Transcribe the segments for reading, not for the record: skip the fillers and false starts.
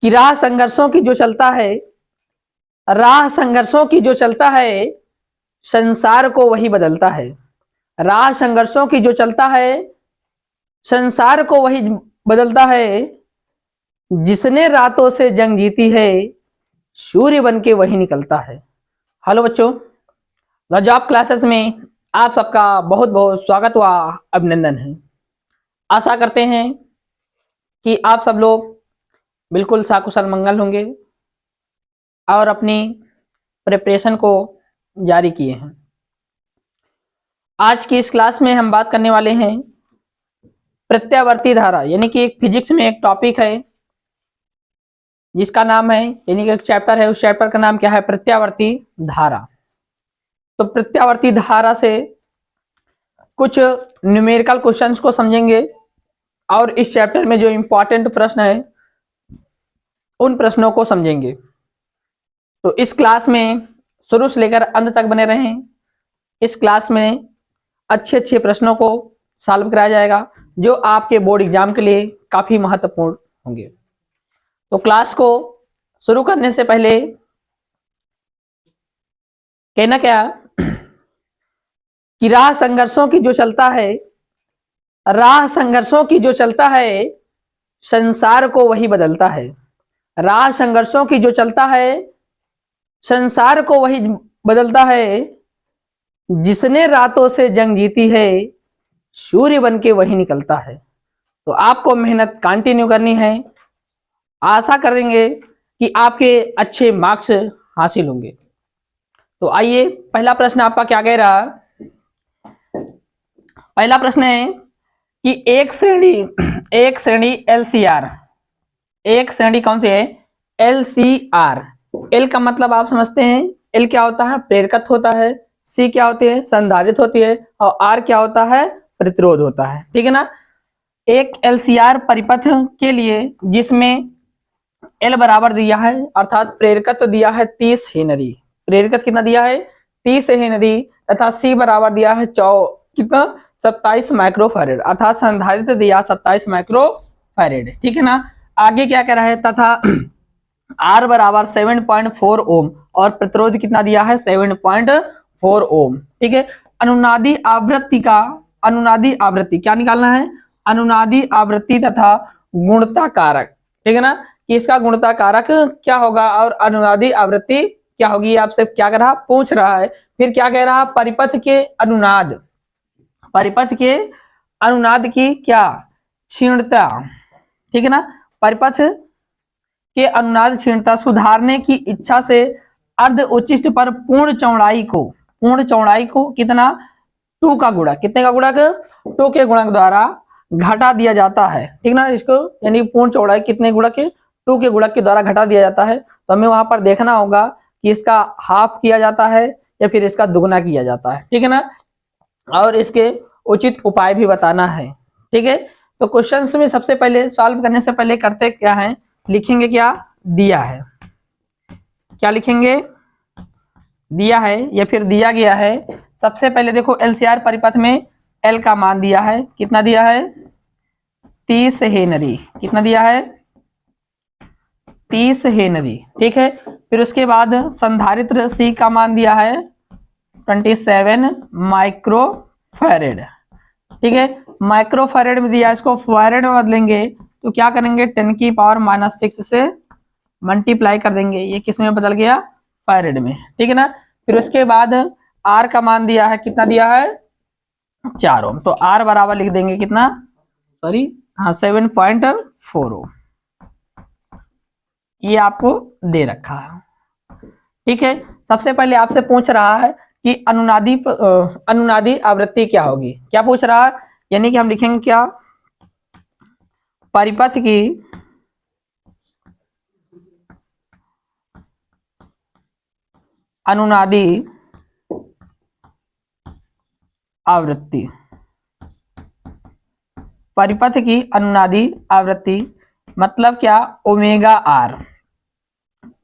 कि राह संघर्षों की जो चलता है, राह संघर्षों की जो चलता है, संसार को वही बदलता है। राह संघर्षों की जो चलता है, संसार को वही बदलता है। जिसने रातों से जंग जीती है, सूर्य बन के वही निकलता है। हेलो बच्चों, लॉजॉब क्लासेस में आप सबका बहुत बहुत स्वागत व अभिनंदन है। आशा करते हैं कि आप सब लोग बिल्कुल सकुशल मंगल होंगे और अपनी प्रिपरेशन को जारी किए हैं। आज की इस क्लास में हम बात करने वाले हैं प्रत्यावर्ती धारा, यानी कि एक फिजिक्स में एक टॉपिक है जिसका नाम है, यानी कि एक चैप्टर है, उस चैप्टर का नाम क्या है? प्रत्यावर्ती धारा। तो प्रत्यावर्ती धारा से कुछ न्यूमेरिकल क्वेश्चंस को समझेंगे और इस चैप्टर में जो इंपॉर्टेंट प्रश्न है उन प्रश्नों को समझेंगे। तो इस क्लास में शुरू से लेकर अंत तक बने रहें। इस क्लास में अच्छे अच्छे प्रश्नों को सॉल्व कराया जाएगा जो आपके बोर्ड एग्जाम के लिए काफी महत्वपूर्ण होंगे। तो क्लास को शुरू करने से पहले कहना क्या कि राह संघर्षों की जो चलता है, राह संघर्षों की जो चलता है, संसार को वही बदलता है। राह संघर्षों की जो चलता है, संसार को वही बदलता है। जिसने रातों से जंग जीती है, सूर्य बन के वही निकलता है। तो आपको मेहनत कंटिन्यू करनी है। आशा करेंगे कि आपके अच्छे मार्क्स हासिल होंगे। तो आइए, पहला प्रश्न आपका क्या कह रहा? पहला प्रश्न है कि एक श्रेणी LCR, एक श्रेणी कौन सी है? LCR। L का मतलब आप समझते हैं, L क्या होता है? प्रेरकत्व होता है। C क्या होती है? संधारित्र होती है। और R क्या होता है? प्रतिरोध होता है। ठीक है ना। एक LCR परिपथ के लिए जिसमें L बराबर दिया है, अर्थात प्रेरकत्व दिया है 30 हेनरी। प्रेरकत्व कितना दिया है? 30 हेनरी। तथा C बराबर दिया है कितना? 27 माइक्रोफैरेड, अर्थात संधारित्र दिया 27 माइक्रोफैरेड। ठीक है ना। आगे क्या कह रहा है? तथा R बराबर 7.4 ओम और प्रतिरोध कितना दिया है? 7.4 ओम। ठीक है। अनुनादी आवृत्ति का, अनुनादी आवृत्ति क्या निकालना है? अनुनादी आवृत्ति तथा गुणता कारक। ठीक है ना, कि इसका गुणता कारक क्या होगा और अनुनादी आवृत्ति क्या होगी, आपसे क्या कर रहा? पूछ रहा है। फिर क्या कह रहा? परिपथ के अनुनाद, परिपथ के अनुनाद की क्या? क्षीणता। ठीक है ना। परिपथ के अनुनाद क्षीणता सुधारने की इच्छा से अर्ध उच्चिष्ट पर पूर्ण चौड़ाई को कितना? 2 का गुणक, कितने का गुणक? 2 के गुणक द्वारा घटा दिया जाता है। ठीक ना। इसको यानी पूर्ण चौड़ाई कितने गुणक के? 2 के गुणक के द्वारा घटा दिया जाता है। तो हमें वहां पर देखना होगा कि इसका हाफ किया जाता है या फिर इसका दुगना किया जाता है। ठीक है ना। और इसके उचित उपाय भी बताना है। ठीक है। तो क्वेश्चंस में सबसे पहले सॉल्व करने से पहले करते क्या है? लिखेंगे क्या दिया है, क्या लिखेंगे? दिया है या फिर दिया गया है। सबसे पहले देखो LCR परिपथ में L का मान दिया है, कितना दिया है? 30 हेनरी। कितना दिया है? 30 हेनरी। ठीक है। फिर उसके बाद संधारित्र C का मान दिया है 27 माइक्रोफैरेड। ठीक है। माइक्रोफैरेड में दिया, इसको फैरेड में बदलेंगे तो क्या करेंगे? 10 की पावर -6 से मल्टीप्लाई कर देंगे। ये किस में बदल गया? फैरेड में। ठीक है ना। फिर उसके बाद R का मान दिया है, कितना दिया है? 4 ओम। तो R बराबर लिख देंगे कितना? सॉरी, हाँ 7.4 ओम। ये आपको दे रखा है। ठीक है। सबसे पहले आपसे पूछ रहा है कि अनुनादी आवृत्ति क्या होगी। क्या पूछ रहा है? यानी कि हम लिखेंगे क्या? परिपथ की अनुनादी आवृत्ति, परिपथ की अनुनादी आवृत्ति मतलब क्या? Omega are.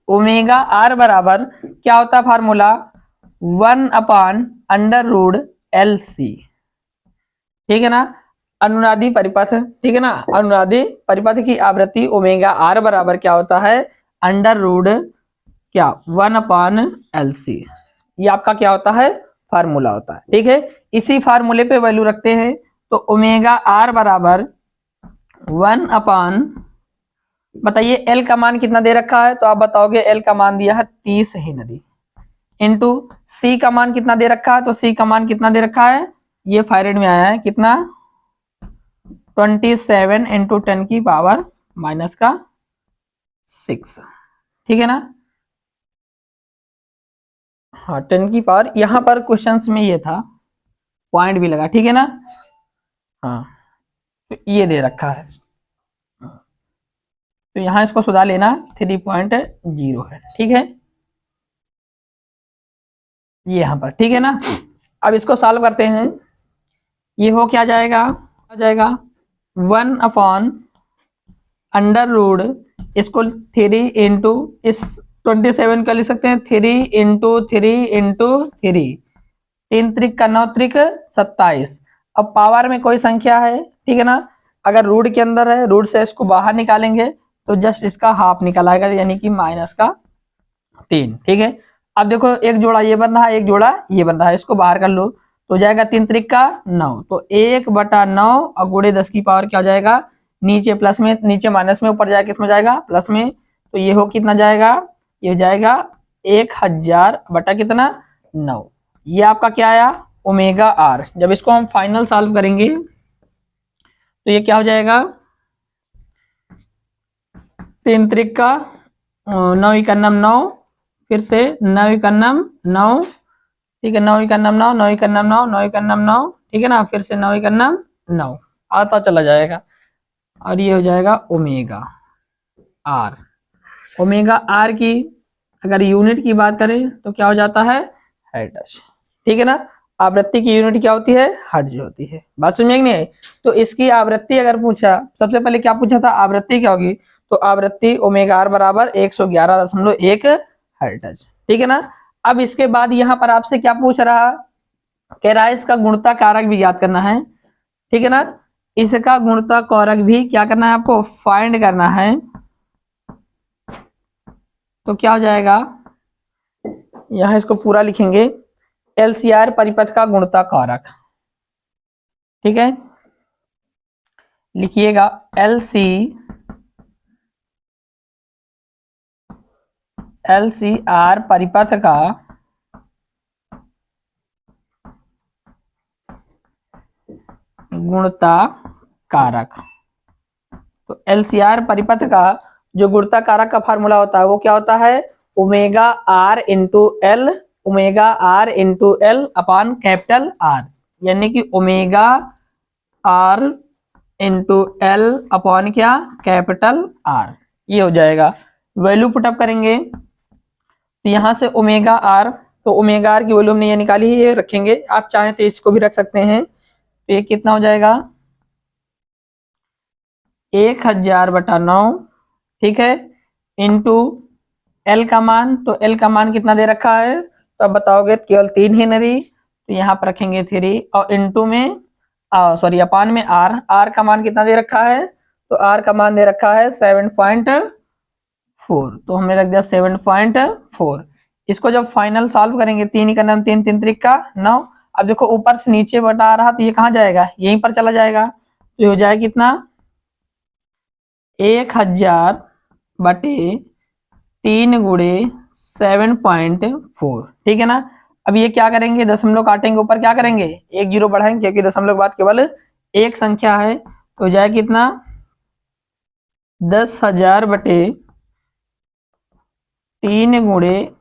ओमेगा आर बराबर क्या होता है? Formula 1/√LC। ठीक है ना। अनुनादी परिपथ, ठीक है ना, अनुनादी परिपथ की आवृत्ति ओमेगा आर बराबर क्या होता है, अंडर रूट क्या 1/LC। ये आपका क्या होता है, फार्मूला होता है। ठीक है, इसी फार्मूले पे वैल्यू रखते हैं तो ओमेगा आर बराबर 1 बताइए एल का मान कितना दे रखा है, तो आप बताओगे एल का मान दिया है 30 हेनरी, इंटू सी का मान कितना दे रखा है, तो सी का मान कितना दे रखा है, ये फारेड में आया है कितना 27 इंटू 10⁻⁻6। ठीक है ना, हाँ 10⁻, यहां पर क्वेश्चंस में ये था, पॉइंट भी लगा, ठीक है ना, हाँ तो ये दे रखा है, तो यहां इसको सुधार लेना 3.0 है। ठीक है, ये यहां पर, ठीक है ना। अब इसको सॉल्व करते हैं, ये हो क्या जाएगा, आ जाएगा 1/√, इसको 3 इंटू इस 27 का लिख सकते हैं 3 इंटू 3 इंटू 3, 3 त्रिक का 9 त्रिक 27। अब पावर में कोई संख्या है, ठीक है ना, अगर रूट के अंदर है, रूट से इसको बाहर निकालेंगे तो जस्ट इसका हाफ निकल आएगा, यानी कि -3। ठीक है, अब देखो एक जोड़ा ये बन रहा है, एक जोड़ा ये बन रहा है, इसको बाहर कर लो तो जाएगा 3 त्रिक का 9, तो 1/9 और गुणे 10 की पावर क्या हो जाएगा, नीचे प्लस में, नीचे माइनस में, ऊपर जाएगा किस में जाएगा, प्लस में, तो ये हो कितना जाएगा, ये जाएगा 1000 बटा कितना 9। ये आपका क्या आया, ओमेगा आर। जब इसको हम फाइनल सॉल्व करेंगे तो ये क्या हो जाएगा, 3 त्रिक का 9 इकन्नम 9, फिर से 9 इकन्नम 9, ठीक है, 9 इकन्नम 9, 9 इकन्नम 9, 9 इकन्नम 9, ठीक है ना, फिर से 9 इकन्नम 9 आता चला जाएगा, और ये हो जाएगा ओमेगा आर। ओमेगा आर की अगर यूनिट की बात करें तो क्या हो जाता है, हर्ट्ज। ठीक है ना, आवृत्ति की यूनिट क्या होती है, हर्ट्ज होती है। बात समझ में नहीं आई, तो इसकी आवृत्ति अगर पूछा, सबसे पहले क्या पूछा था, आवृत्ति क्या होगी, तो आवृत्ति ओमेगा आर बराबर 111.1 हर्ट्ज। ठीक है ना, अब इसके बाद यहाँ पर आपसे क्या पूछ रहा, कह रहा है इसका गुणता कारक भी याद करना है। ठीक है ना, इसका गुणता कारक भी क्या करना है, आपको फाइंड करना है। तो क्या हो जाएगा, यहां इसको पूरा लिखेंगे, एलसीआर परिपथ का गुणता कारक। ठीक है, लिखिएगा एलसीआर परिपथ का गुणता कारक। तो एलसीआर परिपथ का जो गुणता कारक का फार्मूला होता है वो क्या होता है, omega R into L, omega R into L upon capital R, यानी कि omega R into L upon क्या, कैपिटल आर। ये हो जाएगा, वैल्यू पुटअप करेंगे तो यहां से ओमेगा आर, तो ओमेगा आर की वैल्यू हमने ये निकाली है, ये रखेंगे, आप चाहें तो इसको भी रख सकते हैं। तो ये कितना हो जाएगा, 1000/9, ठीक है, इंटू एल का मान, तो एल का मान कितना दे रखा है, तो अब बताओगे केवल 3 हेनरी, तो यहाँ पर रखेंगे 3, और इंटू में सॉरी अपान में आर, आर का मान कितना दे रखा है, तो आर का मान दे रखा है 7.4, तो हमने रख दिया 7.4। इसको जब फाइनल सॉल्व करेंगे, 3 का नाम 3, 3 त्रिक का 9, अब देखो ऊपर से नीचे बटा आ रहा, तो ये कहाँ जाएगा, यहीं पर चला जाएगा, तो ये हो जाएगा कितना 1000/3 गुणे 7.4। ठीक है ना, अब ये क्या करेंगे, दशमलव काटेंगे, ऊपर क्या करेंगे, 1 जीरो बढ़ाएंगे, क्योंकि दशमलव के बाद केवल एक संख्या है, तो जाए कितना 10,000/3 गुणे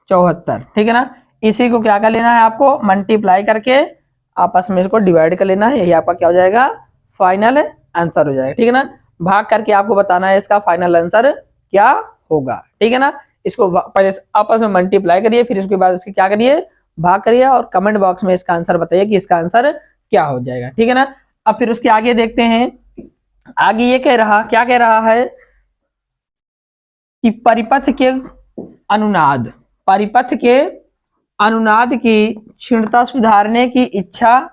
74। ठीक है ना, इसी को क्या कर लेना है, आपको मल्टीप्लाई करके आपस में इसको डिवाइड कर लेना है, यही आपका क्या हो जाएगा, फाइनल आंसर हो जाएगा। ठीक है ना, भाग करके आपको बताना है इसका फाइनल आंसर क्या होगा। ठीक है ना, इसको पहले आपस में मल्टीप्लाई करिए, फिर उसके बाद इसके क्या करिए, भाग करिए, और कमेंट बॉक्स में इसका आंसर बताइए कि इसका आंसर क्या हो जाएगा। ठीक है ना, अब फिर उसके आगे देखते हैं, आगे ये क्या कह रहा है कि परिपथ के अनुनाद की क्षीणता सुधारने की इच्छा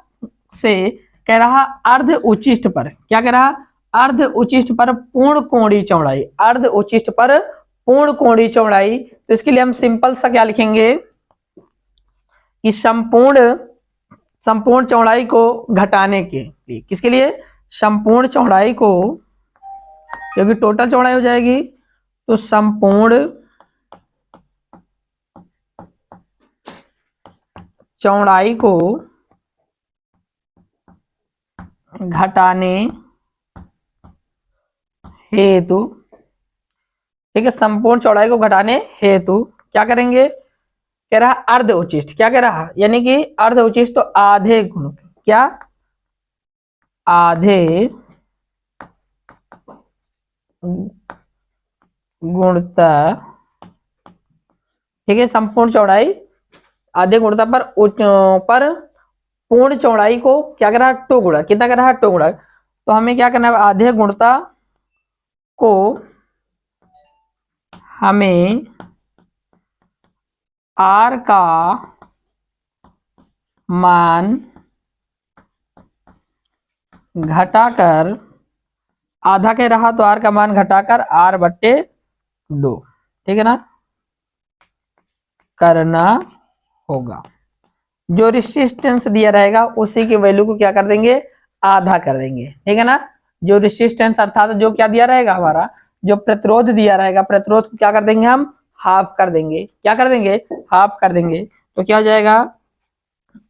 से कह रहा अर्ध उच्चिष्ट पर, क्या कह रहा, अर्ध उच्चिष्ट पर पूर्ण कोणीय चौड़ाई, अर्ध उच्चिष्ट पर पूर्ण कोणीय चौड़ाई। तो इसके लिए हम सिंपल सा क्या लिखेंगे कि संपूर्ण चौड़ाई को घटाने के लिए, किसके लिए, संपूर्ण चौड़ाई को, क्योंकि टोटल चौड़ाई हो जाएगी, तो संपूर्ण चौड़ाई को घटाने हेतु, ठीक है, संपूर्ण चौड़ाई को घटाने हेतु क्या करेंगे, कह रहा अर्ध उच्चिष्ट, क्या कह रहा, यानी कि अर्ध उच्चिष्ट तो आधे गुण, क्या, आधे गुणता, ठीक है, संपूर्ण चौड़ाई आधे गुणता पर पूर्ण चौड़ाई को क्या कर रहा, 2 गुणा, कितना कर रहा, 2 गुणा। तो हमें क्या करना है, आधे गुणता को हमें r का मान घटाकर, आधा कह रहा तो r का मान घटाकर r/2, ठीक है ना, करना होगा। जो रेसिस्टेंस दिया रहेगा उसी की वैल्यू को क्या कर देंगे, आधा कर देंगे, ठीक है ना। जो रेसिस्टेंस अर्थात जो क्या दिया रहेगा, हमारा जो प्रतिरोध दिया रहेगा, प्रतिरोध को क्या कर देंगे, हम हाफ कर देंगे, क्या कर देंगे, हाफ कर देंगे। तो क्या हो जाएगा,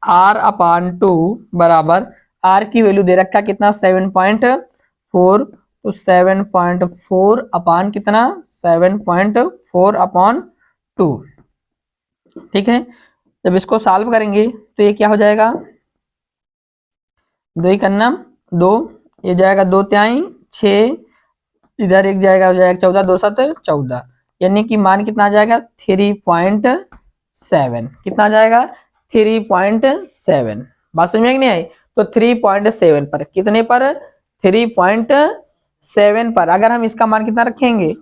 r/2 बराबर, r की वैल्यू दे रखा कितना, 7.4, तो 7.4 अपान कितना, 7.4/2, ठीक है। जब इसको सॉल्व करेंगे तो ये क्या हो जाएगा, 2 कन्नम 2, ये जाएगा 2 तिहाई 6, इधर एक जाएगा, हो जाएगा 14, 2 7 14, यानी कि मान कितना आ जाएगा, 3.7, कितना आ जाएगा, 3.7। बात समझ में नहीं आई, तो 3.7 पर, कितने पर, 3.7 पर अगर हम इसका मान कितना रखेंगे,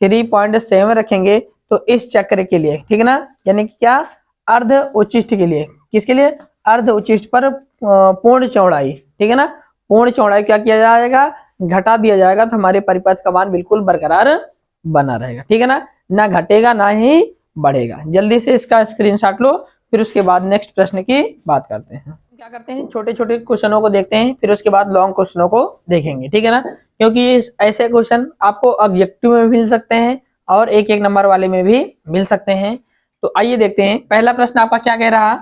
3.7 रखेंगे, तो इस चक्र के लिए, ठीक है ना, यानी कि क्या, अर्ध उच्चिष्ट के लिए, किसके लिए, अर्ध उच्चिष्ट पर पूर्ण चौड़ाई, ठीक है ना, पूर्ण चौड़ाई क्या किया जाएगा, घटा दिया जाएगा, तो हमारे परिपथ का मान बिल्कुल बरकरार बना रहेगा, ठीक है ना घटेगा ना ही बढ़ेगा। जल्दी से इसका स्क्रीनशॉट लो, फिर उसके बाद नेक्स्ट प्रश्न की बात करते हैं। क्या करते हैं, छोटे छोटे क्वेश्चनों को देखते हैं, फिर उसके बाद लॉन्ग क्वेश्चनों को देखेंगे, ठीक है ना, क्योंकि ऐसे क्वेश्चन आपको ऑब्जेक्टिव में मिल सकते हैं और 1-1 नंबर वाले में भी मिल सकते हैं। तो आइए देखते हैं, पहला प्रश्न आपका क्या कह रहा,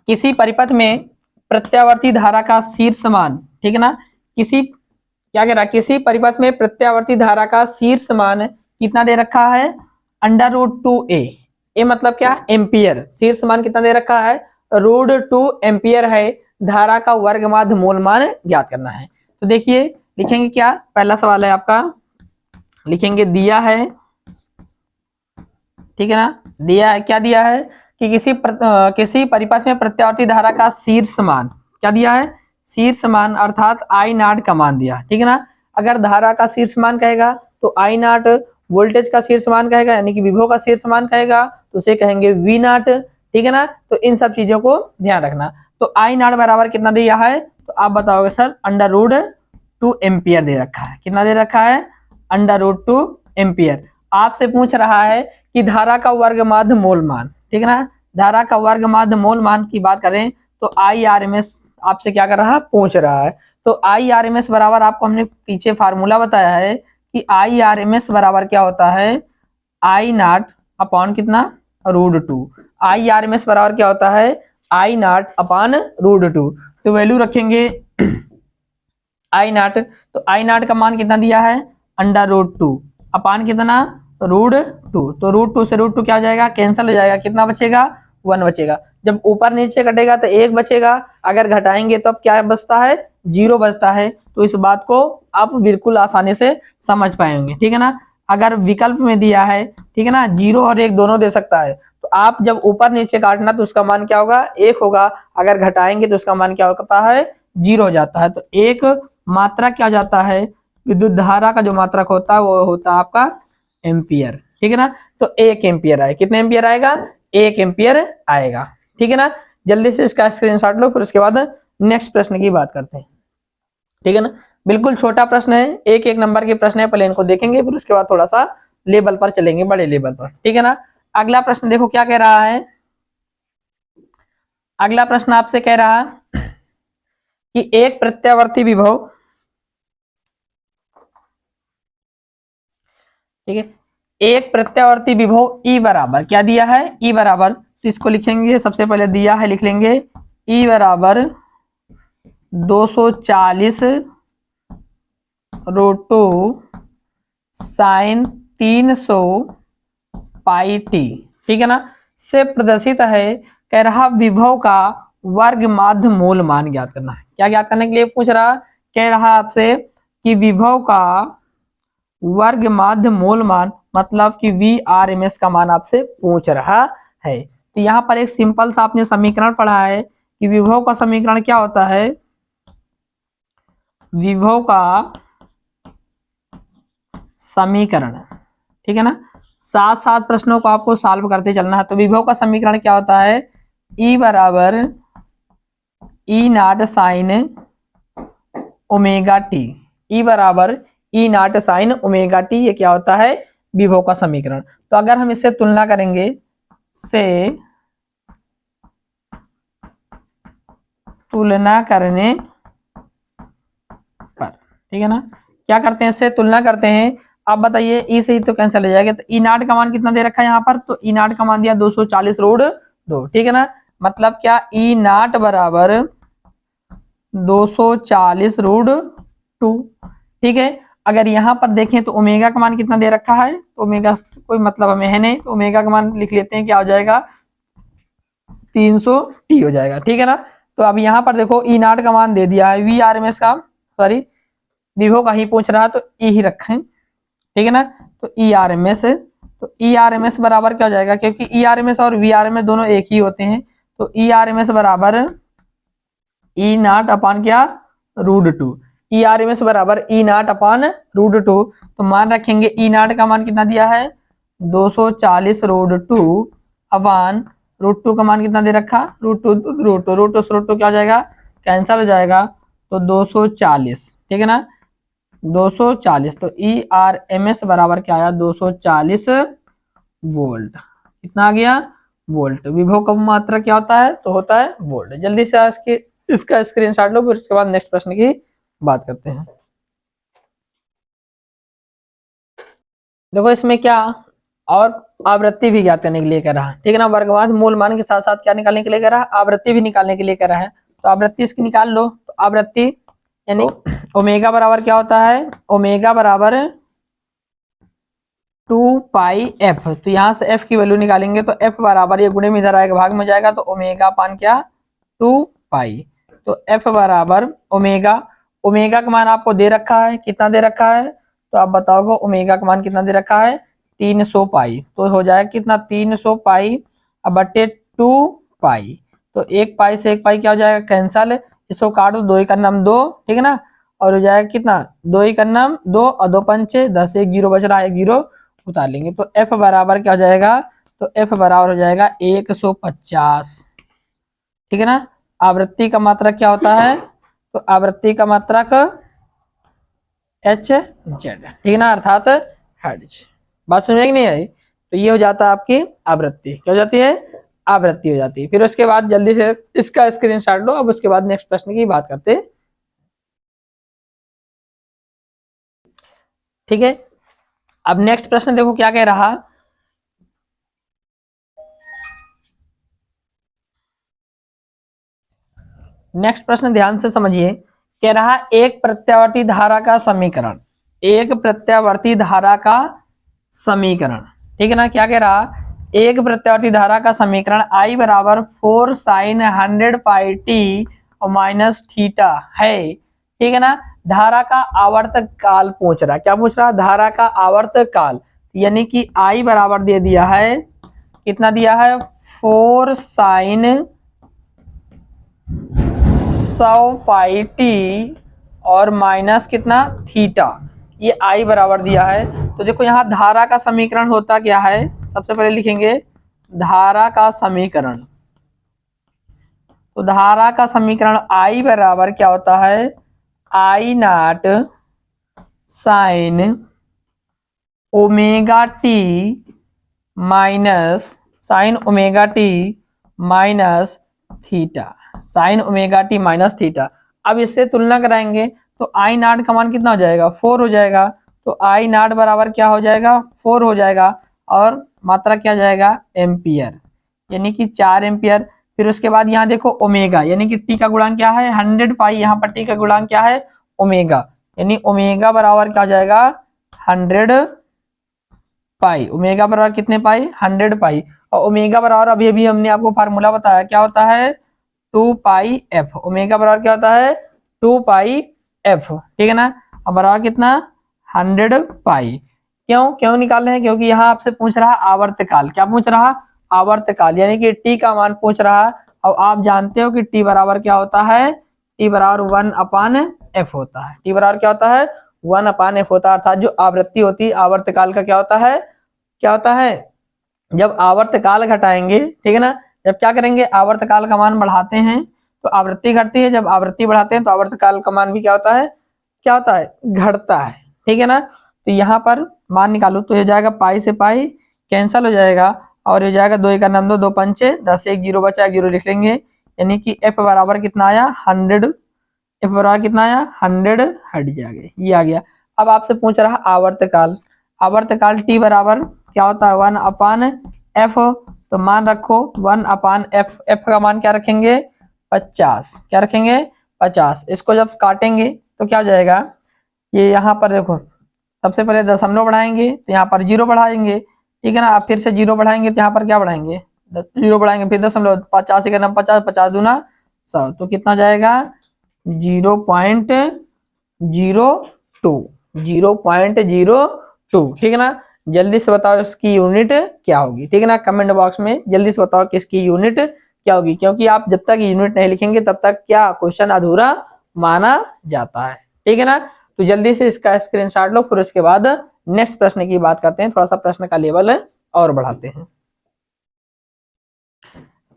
किसी परिपथ में प्रत्यावर्ती धारा का शीर्ष मान, ठीक है ना, क्या कह रहा, किसी परिपथ में प्रत्यावर्ती धारा का शीर्ष मान कितना दे रखा है, √2a, ए मतलब क्या, एम्पियर, शीर्ष मान कितना दे रखा है, √2 एम्पियर है, धारा का वर्गमाध्य मूल मान ज्ञात करना है। तो देखिए लिखेंगे क्या, पहला सवाल है आपका, लिखेंगे दिया है, ठीक है ना, दिया है, क्या दिया है कि किसी परिपथ में प्रत्यावर्ती धारा का शीर्ष मान, क्या दिया है, शीर्ष मान अर्थात I0 का मान दिया, ठीक है ना। अगर धारा का शीर्ष मान कहेगा तो I0, वोल्टेज का शीर्ष मान कहेगा यानी कि विभव का शीर्ष मान कहेगा तो उसे कहेंगे V0, ठीक है ना। तो इन सब चीजों को ध्यान रखना। तो I0 बराबर कितना दिया है, तो आप बताओगे सर √2 एम्पियर दे रखा है, कितना दे रखा है, √2 एम्पियर। आपसे पूछ रहा है कि धारा का वर्गमाध्य मूल मान, ठीक है ना, धारा का वर्गमाध्य मूल मान की बात करें तो IRMS आपसे क्या कर रहा है, पूछ रहा है। तो IRMS बराबर आपको हमने पीछे फार्मूला बताया है कि IRMS बराबर क्या होता है, I0 अपॉन कितना, √2। IRMS बराबर क्या होता है, I0 अपॉन √2। तो वैल्यू रखेंगे I0, तो I0 का मान कितना दिया है, √2 अपान कितना, √2। तो √2 से √2 क्या हो जाएगा, कैंसिल हो जाएगा, कितना बचेगा, 1 बचेगा। जब ऊपर नीचे कटेगा तो 1 बचेगा, अगर घटाएंगे तो अब क्या बचता है, 0 बचता है। तो इस बात को आप बिल्कुल आसानी से समझ पाएंगे, ठीक है ना। अगर विकल्प में दिया है, ठीक है ना, 0 और 1 दोनों दे सकता है, तो आप जब ऊपर नीचे काटना तो उसका मान क्या होगा, 1 होगा, अगर घटाएंगे तो उसका मान क्या होता है, 0 हो जाता है। तो एक मात्रा क्या जाता है, विद्युत धारा का जो मात्रक होता है वो होता है आपका एम्पियर, ठीक है ना। तो 1 एम्पियर आए, कितने एम्पियर आएगा, 1 एम्पियर आएगा, ठीक है ना। जल्दी से इसका स्क्रीनशॉट लो, फिर उसके बाद नेक्स्ट प्रश्न की बात करते हैं, ठीक है ना। बिल्कुल छोटा प्रश्न है, एक एक नंबर के प्रश्न है, पहले इनको देखेंगे फिर उसके बाद थोड़ा सा लेवल पर चलेंगे, बड़े लेवल पर, ठीक है ना। अगला प्रश्न देखो क्या कह रहा है। अगला प्रश्न आपसे कह रहा कि एक प्रत्यावर्ती विभव, ठीक है, एक प्रत्यावर्ती विभव E बराबर क्या दिया है, E बराबर, तो इसको लिखेंगे, सबसे पहले दिया है लिख लेंगे E बराबर 240 रोटो साइन 300 पाई टी, ठीक है ना, से प्रदर्शित है। कह रहा विभव का वर्ग माध्य मूल मान ज्ञात करना है। क्या ज्ञात करने के लिए पूछ रहा, कह रहा आपसे कि विभव का वर्ग माध्य मूल मान, मतलब कि VRMS का मान आपसे पूछ रहा है। तो यहाँ पर एक सिंपल सा आपने समीकरण पढ़ा है कि विभव का समीकरण क्या होता है, विभव का समीकरण, ठीक है ना, साथ साथ प्रश्नों को आपको सॉल्व करते चलना है। तो विभव का समीकरण क्या होता है, E बराबर E not sine omega T, E बराबर E not sine omega T, ये क्या होता है, विभव का समीकरण। तो अगर हम इससे तुलना करेंगे, से तुलना करने पर, ठीक है ना, क्या करते हैं, इससे तुलना करते हैं। आप बताइए E से ही तो कैंसिल हो जाएगा, तो E नॉट का मान कितना दे रखा है यहाँ पर, तो E नॉट का मान दिया 240 रूट 2, ठीक है ना, मतलब क्या E नॉट बराबर 240 रूट 2, ठीक है। अगर यहाँ पर देखें तो ओमेगा का मान कितना दे रखा है, तो ओमेगा कोई मतलब हमें है नहीं, तो ओमेगा का मान लिख लेते हैं, क्या हो जाएगा 300 टी हो जाएगा, ठीक है ना। तो अब यहाँ पर देखो E नॉट का मान दे दिया है, VRMS का, सॉरी विभव का ही पूछ रहा है, तो E ही रखें, ठीक है ना। तो ERMS, तो ERMS बराबर क्या हो जाएगा, क्योंकि ERMS और VRMS दोनों एक ही होते हैं, तो ERMS बराबर E नॉट अपान क्या रूट 2, ERMS बराबर E नॉट अपान रूट 2। तो मान रखेंगे E नॉट का मान कितना दिया है 240 रूट 2 अपान रूट 2 का मान कितना दे रखा, रूट 2 रूट 2 क्या हो जाएगा, कैंसिल हो जाएगा, तो 240, ठीक है ना, 240। तो ERMS बराबर क्या आया 240 वोल्ट, कितना आ गया वोल्ट। विभव का मात्रा क्या होता है, तो होता है वोल्ट। जल्दी से इसका स्क्रीनशॉट लो, फिर उसके बाद नेक्स्ट प्रश्न की बात करते हैं। देखो इसमें क्या और आवृत्ति भी ज्ञात करने के लिए कह रहा है, ठीक है ना, वर्गवाद मूल मान के साथ साथ क्या निकालने के लिए कह रहा है, आवृत्ति भी निकालने के लिए कह रहा है। तो आवृत्ति इसकी निकाल लो, तो आवृत्ति यानी ओमेगा बराबर क्या होता है, ओमेगा बराबर 2 पाई एफ, तो यहाँ से एफ की वैल्यू निकालेंगे, तो एफ बराबर ये गुणे में इधर आएगा भाग में जाएगा, तो ओमेगा पान क्या 2 पाई, तो एफ बराबर ओमेगा, ओमेगा का मान आपको दे रखा है, कितना दे रखा है, तो आप बताओगे ओमेगा का मान कितना दे रखा है 300 पाई, तो हो जाएगा कितना 300 पाई अब बटे 2 पाई, तो एक पाई से एक पाई क्या हो जाएगा कैंसल, इसको काटो, 2 का नाम 2, ठीक है ना, और हो जाएगा कितना 2 का नाम 2 और 2 पंचे 10, एक जीरो बच रहा है, एक जीरो उतार लेंगे, तो एफ बराबर क्या हो जाएगा, तो एफ बराबर हो जाएगा 150, ठीक है ना। आवृत्ति का मात्रक क्या होता है, तो आवृत्ति का मात्रक HZ, ठीक है ना, अर्थात हर्ट्ज। बात समझ में नहीं आई, तो ये हो जाता है आपकी आवृत्ति, क्या हो जाती है, आवृत्ति हो जाती है। फिर उसके बाद जल्दी से इसका स्क्रीनशॉट लो, अब उसके बाद नेक्स्ट प्रश्न की बात करते हैं, ठीक है। अब नेक्स्ट प्रश्न देखो क्या कह रहा, नेक्स्ट प्रश्न ध्यान से समझिए, कह रहा एक प्रत्यावर्ती धारा का समीकरण, एक प्रत्यावर्ती धारा का समीकरण, ठीक है ना, क्या कह रहा, एक प्रत्यावर्ती धारा का समीकरण I बराबर 4 साइन 100 पाई टी और माइनस थीटा है, ठीक है ना। धारा का आवर्तक काल पूछ रहा, क्या पूछ रहा, धारा का आवर्तक काल, यानी कि I बराबर दे दिया है, कितना दिया है 4 साइन 100 पाई टी और माइनस कितना थीटा, ये I बराबर दिया है। तो देखो यहाँ धारा का समीकरण होता क्या है, सबसे पहले लिखेंगे धारा का समीकरण, तो धारा का समीकरण I बराबर क्या होता है, I not sine omega T minus sine omega T minus theta, sine omega T minus theta. अब इससे तुलना कराएंगे तो आई नॉट का मान कितना हो जाएगा, 4 हो जाएगा। तो आई नॉट बराबर क्या हो जाएगा, 4 हो जाएगा, और मात्रा क्या जाएगा, एम्पियर, यानी कि 4 एम्पियर। फिर उसके बाद यहाँ देखो ओमेगा, यानी कि टी का गुणांक क्या है, 100 पाई, यहाँ पर टी का गुणांक क्या है, ओमेगा, यानी ओमेगा बराबर क्या हो जाएगा, 100 पाई। ओमेगा बराबर कितने पाई, 100 पाई। और ओमेगा बराबर अभी अभी हमने आपको फार्मूला बताया क्या होता है, 2 पाई एफ। ओमेगा बराबर क्या होता है, 2 पाई एफ, ठीक है ना। अब बराबर कितना, 100 पाई। क्यों क्यों निकाल रहे हैं, क्योंकि यहाँ आपसे पूछ रहा आवर्तकाल, क्या पूछ रहा, आवर्तकाल, यानी कि टी का मान पूछ रहा। और आप जानते हो कि टी बराबर क्या होता है, टी बराबर 1/f होता है। टी बराबर क्या होता है, 1/f होता है। अर्थात जो आवृत्ति होती है आवर्तकाल का क्या होता है, क्या होता है, जब आवर्तकाल घटाएंगे, ठीक है ना, जब क्या करेंगे, आवर्तकाल का मान बढ़ाते हैं तो आवृत्ति घटती है, जब आवृत्ति बढ़ाते हैं तो आवर्तकाल का मान भी क्या होता है, क्या होता है, घटता है, ठीक है ना। तो यहाँ पर मान निकालो तो हो जाएगा पाई से पाई कैंसल हो जाएगा, और हो जाएगा 2 का नाम 2, 2 पंचे 10, 1 जीरो बचा, 0 लिख लेंगे, यानी कि एफ बराबर कितना आया, 100। एफ बराबर कितना आया, 100 हट जाएगा, ये आ गया। अब आपसे पूछ रहा आवर्तकाल, आवर्तकाल टी बराबर क्या होता है, 1/f। तो मान रखो 1/f, एफ का मान क्या रखेंगे, 50, क्या रखेंगे, 50। इसको जब काटेंगे तो क्या हो जाएगा, ये यहाँ पर देखो, सबसे पहले दशमलव बढ़ाएंगे तो यहाँ पर 0 बढ़ाएंगे, ठीक है ना। अब फिर से 0 बढ़ाएंगे तो यहाँ पर क्या बढ़ाएंगे, 0 बढ़ाएंगे, फिर दशमलव, 50 का नाम 50, 50 दूना 100, तो कितना जाएगा, 0.02, 0.02, ठीक है ना। जल्दी से बताओ इसकी यूनिट क्या होगी, ठीक है ना, कमेंट बॉक्स में जल्दी से बताओ कि इसकी यूनिट क्या होगी, क्योंकि आप जब तक यूनिट नहीं लिखेंगे तब तक क्या क्वेश्चन अधूरा माना जाता है, ठीक है ना। तो जल्दी से इसका स्क्रीनशॉट लो, फिर उसके बाद नेक्स्ट प्रश्न की बात करते हैं, थोड़ा सा प्रश्न का लेवल और बढ़ाते हैं,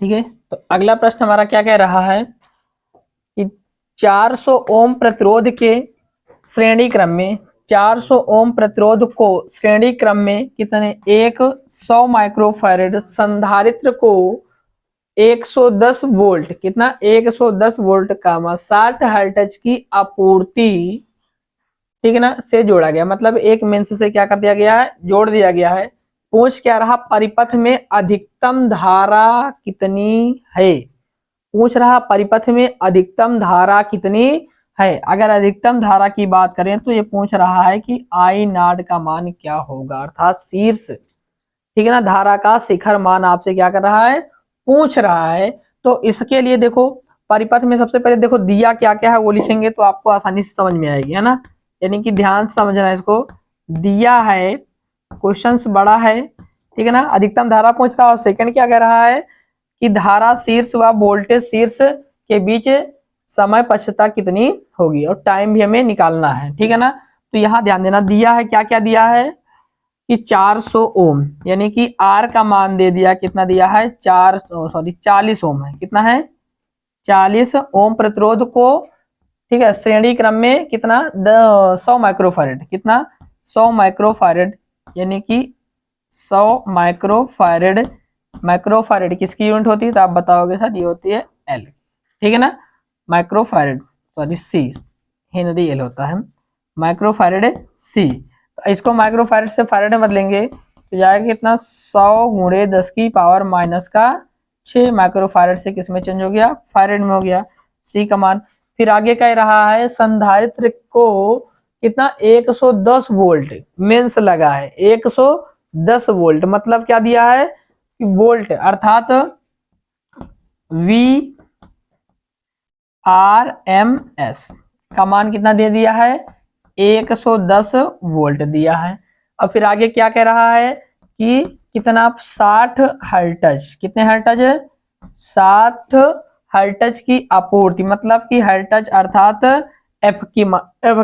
ठीक है। तो अगला प्रश्न हमारा क्या कह रहा है कि 400 ओम प्रतिरोध के श्रेणी क्रम में, 400 ओम प्रतिरोध को श्रेणी क्रम में कितने, एक 100 माइक्रोफैरड संधारित्र को 110 वोल्ट, कितना, 110 वोल्ट का 60 हर्ट्ज की आपूर्ति, ठीक है ना, से जोड़ा गया। मतलब एक मेंस से क्या कर दिया गया है, जोड़ दिया गया है। पूछ क्या रहा, परिपथ में अधिकतम धारा कितनी है, पूछ रहा परिपथ में अधिकतम धारा कितनी है। अगर अधिकतम धारा की बात करें तो ये पूछ रहा है कि आई नॉट का मान क्या होगा, अर्थात शीर्ष, ठीक है ना, धारा का शिखर मान आपसे क्या कर रहा है, पूछ रहा है। तो इसके लिए देखो परिपथ में सबसे पहले देखो दिया क्या क्या है वो लिखेंगे तो आपको आसानी से समझ में आएगी, है ना। यानी कि ध्यान से समझना इसको, दिया है, क्वेश्चन बड़ा है, ठीक है ना, अधिकतम धारा पूछ रहा है, और सेकंड क्या कह रहा है कि धारा शीर्ष व वोल्टेज शीर्ष के बीच समय पश्चता कितनी होगी, और टाइम भी हमें निकालना है, ठीक है ना। तो यहाँ ध्यान देना, दिया है क्या क्या दिया है कि 400 ओम, यानी कि आर का मान दे दिया, कितना दिया है, 40 ओम है, कितना है, 40 ओम प्रतिरोध को, ठीक है, श्रेणी क्रम में कितना, 100 माइक्रोफैरड, कितना, 100 माइक्रोफैरड, यानी कि 100 माइक्रोफैरड, माइक्रोफैरड किसकी यूनिट होती है तो आप बताओगे सर, ये होती है एल, ठीक है ना, microfarad, sorry C, henry L होता है, माइक्रोफैरड सी। तो इसको माइक्रोफैरड से फैरड में बदलेंगे तो जाएगा कितना, 100 गुणे 10 की पावर माइनस का 6 माइक्रोफैरड से किस में चेंज हो गया, फैरड में हो गया, सी का मान। फिर आगे कह रहा है संधारित्र को कितना, 110 वोल्ट मेंस लगा है, 110 वोल्ट, मतलब क्या दिया है, वोल्ट, अर्थात वी आर एम एस का मान कितना दे दिया है, 110 वोल्ट दिया है। अब फिर आगे क्या कह रहा है कि कितना, 60 हर्ट्ज, कितने हर्ट्ज, 60 हर्ट्ज की आपूर्ति, मतलब कि हर्ट्ज अर्थात एफ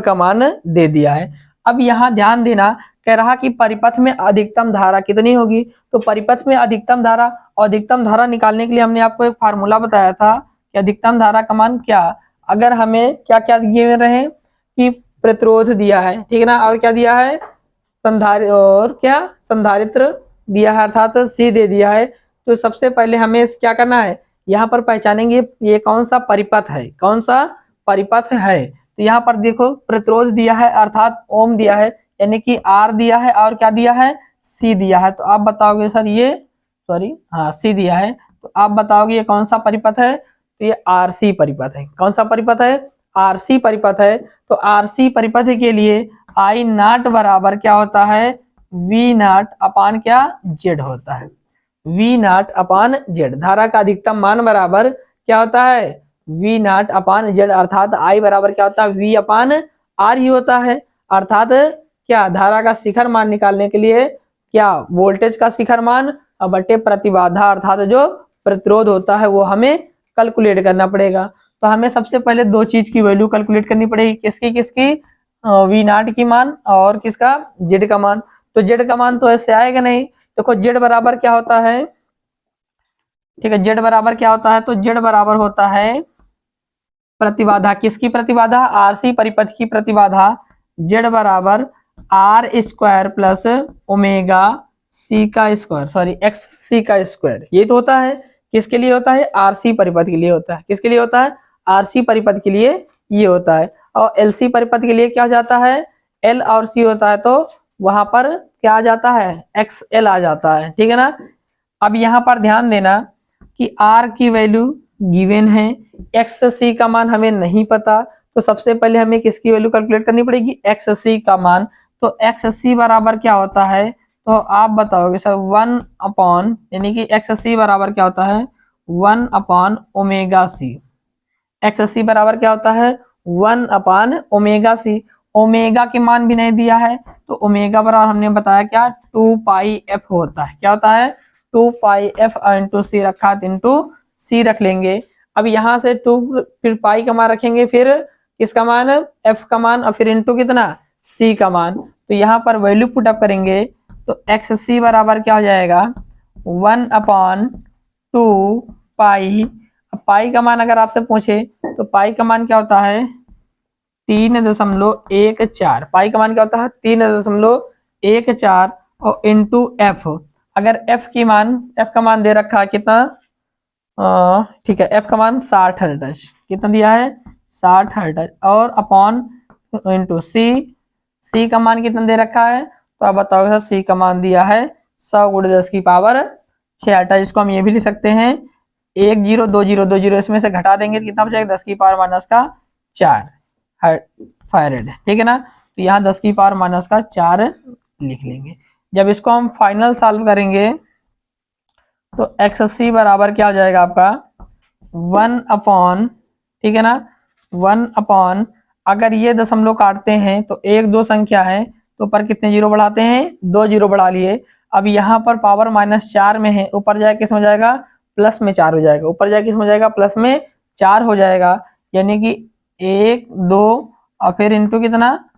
का मान दे दिया है। अब यहाँ ध्यान देना, कह रहा कि परिपथ में अधिकतम धारा कितनी होगी, तो परिपथ में अधिकतम धारा, और अधिकतम धारा निकालने के लिए हमने आपको एक फार्मूला बताया था, कि अधिकतम धारा का मान क्या, अगर हमें क्या क्या दिए रहे कि प्रतिरोध दिया है, ठीक है ना, और क्या दिया है, संधारित्र दिया है, अर्थात सी दे दिया है। तो सबसे पहले हमें क्या करना है, यहाँ पर पहचानेंगे ये कौन सा परिपथ है, कौन सा परिपथ है। तो यहाँ पर देखो प्रतिरोध दिया है अर्थात ओम दिया है, यानी कि आर दिया है और क्या दिया है, सी दिया है। तो आप बताओगे सर ये, सॉरी हाँ सी दिया है, तो आप बताओगे ये कौन सा परिपथ है, तो ये आरसी परिपथ है। कौन सा परिपथ है, आरसी परिपथ है। तो आरसी परिपथ के लिए आई नाट बराबर क्या होता है, वी नाट अपान क्या, जेड होता है, वी नाट अपान जेड। धारा का अधिकतम मान बराबर क्या होता है, वी नाट अपान जेड, अर्थात आई बराबर क्या होता है, वी अपान आर ही होता है। अर्थात क्या, धारा का शिखर मान निकालने के लिए क्या, वोल्टेज का शिखर मान और बटे प्रतिबाधा अर्थात जो प्रतिरोध होता है वो हमें कैलकुलेट करना पड़ेगा। तो हमें सबसे पहले दो चीज की वैल्यू कैलकुलेट करनी पड़ेगी, किसकी किसकी, वी नाट की मान और किसका, जेड का मान। तो जेड का मान तो ऐसे आएगा नहीं, देखो जेड बराबर क्या होता है, ठीक है, जेड बराबर क्या होता है, तो जेड बराबर होता है प्रतिबाधा, किसकी प्रतिबाधा, आरसी परिपथ की प्रतिबाधा, जेड बराबर R square plus omega C का स्क्वायर, सॉरी एक्स सी का स्क्वायर। ये तो होता है, किसके लिए होता है, आरसी परिपथ के लिए होता है। किसके लिए होता है, आरसी परिपथ के लिए ये होता है। और एलसी परिपथ के लिए क्या हो जाता है, एल और सी होता है, तो वहां पर क्या आ जाता है, एक्स एल आ जाता है, ठीक है ना। अब यहाँ पर ध्यान देना कि आर की वैल्यू गिवन है, एक्स सी का मान हमें नहीं पता, तो सबसे पहले हमें किसकी वैल्यू कैलकुलेट करनी पड़ेगी, एक्स सी का मान। तो एक्स सी बराबर क्या होता है, तो आप बताओगे सर 1 अपॉन, यानी कि एक्स सी बराबर क्या होता है, 1 अपॉन ओमेगा सी। एक्स सी बराबर क्या होता है, 1 अपॉन ओमेगा सी। ओमेगा के मान भी नहीं दिया है, तो ओमेगा बराबर हमने बताया क्या, 2 पाई एफ होता है। क्या होता है, 2 पाई एफ इंटू सी रखा, इंटू सी रख लेंगे। अब यहाँ से 2 फिर पाई का मान रखेंगे, फिर किसका मान, एफ का मान, और फिर इंटू कितना, सी का मान। तो यहाँ पर वैल्यू पुट अप करेंगे, तो एक्स सी बराबर क्या हो जाएगा, 1 अपॉन 2 पाई। अब पाई का मान अगर आपसे पूछे तो पाई का मान क्या होता है, 3.14। पाई का मान क्या होता है, 3.14 और इंटू एफ। अगर एफ का मान दे रखा है कितना, ठीक है, एफ का मान 60 हर्ट्ज, कितना दिया है, 60 हर्ट्ज, और अपॉन इंटू सी, सी का मान कितना दे रखा है, तो आप बताओगे सर सी का मान दिया है 100 गुणे 10 की पावर 6 हर्ट्ज। इसको हम ये भी लिख सकते हैं 1 0 2 0 2 0, इसमें से घटा देंगे तो कितना बचेगा, 10 की पावर माइनस का 4 फैरेड, ठीक है ना। तो यहाँ 10 की पावर माइनस का 4 लिख लेंगे। जब इसको हम फाइनल सॉल्व करेंगे तो एक्स सी बराबर क्या हो जाएगा आपका, 1 अपॉन, ठीक है ना, 1 अपॉन, अगर ये दशमलव काटते हैं तो 1 2 संख्या है, तो ऊपर कितने जीरो बढ़ाते हैं, 2 जीरो बढ़ा लिए। अब यहाँ पर पावर -4 में है, ऊपर जाए किस में जाएगा, प्लस में 4 हो जाएगा, ऊपर जाए किस में जाएगा, प्लस में 4 हो जाएगा। यानी कि 1 2 और फिर इंटू कितना,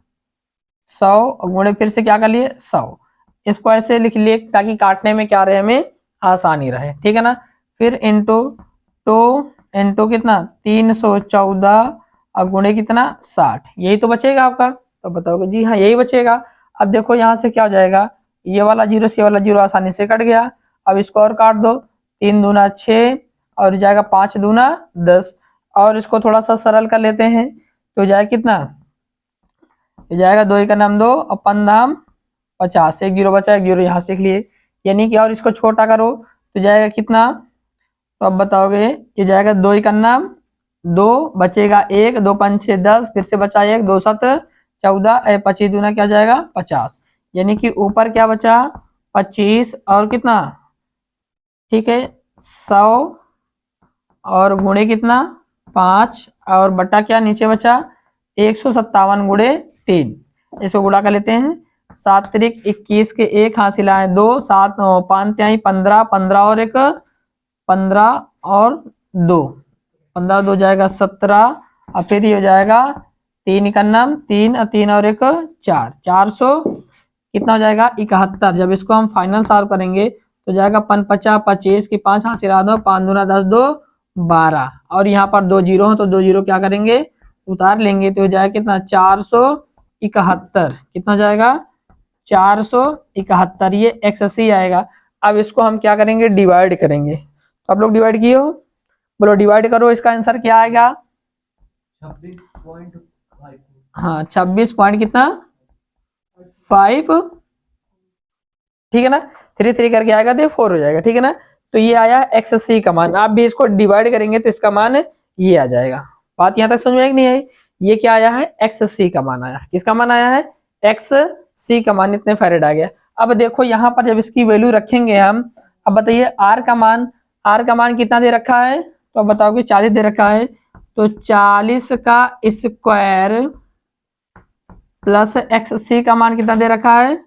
100 गुणे फिर से क्या कर लिए 100। इसको ऐसे लिख लिए ताकि काटने में क्या रहे, हमें आसानी रहे, ठीक है ना। फिर इंटू 2 इंटू कितना 314 और गुणे कितना 60, यही तो बचेगा आपका। तो बताओगे जी हाँ यही बचेगा। अब देखो यहाँ से क्या हो जाएगा, ये वाला जीरो से ये वाला जीरो आसानी से कट गया। अब इसको और काट दो, 3 दूना 6 और जाएगा 5 दूना 10, और इसको थोड़ा सा सरल कर लेते हैं तो जाएगा कितना, ये जाएगा 2 का नाम 2 और 5 नाम 50, एक जीरो बचा, एक जीरो यहाँ से लिए, यानी कि और इसको छोटा करो तो जाएगा कितना, तो अब बताओगे ये जाएगा 2 का नाम 2 बचेगा 1, 2 5 6 10, फिर से बचा 1, 2 7 14, 25 दूना क्या जाएगा 50, यानी कि ऊपर क्या बचा 25 और कितना, ठीक है 100 और गुणे कितना 5 और बटा क्या नीचे बचा 157 गुणे 3। इसको गुणा कर लेते हैं, 7 त्रिक 21 के 1 हासिल आए 2, 7 5 त्याई 15, 15 और 1 15 और 2, 15 2 जाएगा 17, और फिर ये हो जाएगा 3 का नाम 3 और 3 और 1 4, 400 कितना हो जाएगा 71। जब इसको हम फाइनल सॉल्व करेंगे तो जाएगा 5 50 25 की 5 हासिल आ दो, 5 दूना 10 2 12 और यहाँ पर 2 जीरो है तो 2 जीरो क्या करेंगे, उतार लेंगे तो हो जाएगा कितना 471। कितना हो जाएगा 471, ये XC आएगा। अब इसको हम क्या करेंगे, डिवाइड करेंगे। तो आप लोग डिवाइड किए हो, बोलो डिवाइड करो, इसका आंसर क्या आएगा 26.5। हाँ 26 पॉइंट कितना 5, ठीक है ना, 3 3 करके आएगा तो 4 हो जाएगा, ठीक है ना। तो ये आया XC का मान। आप भी इसको डिवाइड करेंगे तो इसका मान ये आ जाएगा। बात यहाँ तक समझ में आई कि नहीं आई? ये क्या आया है, XC का मान आया। किसका मान आया है, XC का मान, इतने फैरेड आ गया। अब देखो यहाँ पर जब इसकी वैल्यू रखेंगे हम, अब बताइए R का मान कितना दे रखा है, तो अब बताओगे 40 दे रखा है, तो 40 का स्क्वायर प्लस XC का मान कितना दे रखा है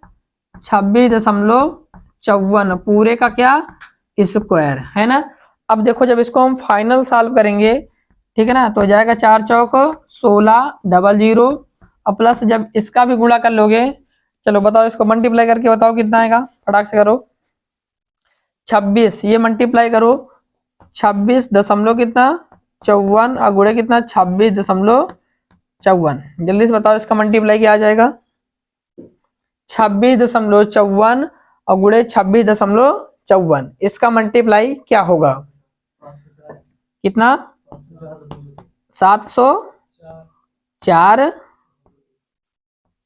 26.54, पूरे का क्या स्क्वायर, है ना। अब देखो जब इसको हम फाइनल सॉल्व करेंगे, ठीक है ना, तो हो जाएगा 4 चौक 16 डबल 0 और प्लस जब इसका भी गुणा कर लोगे, चलो बताओ इसको मल्टीप्लाई करके बताओ कितना आएगा, फटाक से करो। 26 ये मल्टीप्लाई करो 26 दशमलव कितना 54 और गुणे कितना 26.54, जल्दी से बताओ इसका मल्टीप्लाई क्या आ जाएगा 26.54 और गुणे 26.54, इसका मल्टीप्लाई क्या होगा कितना 704,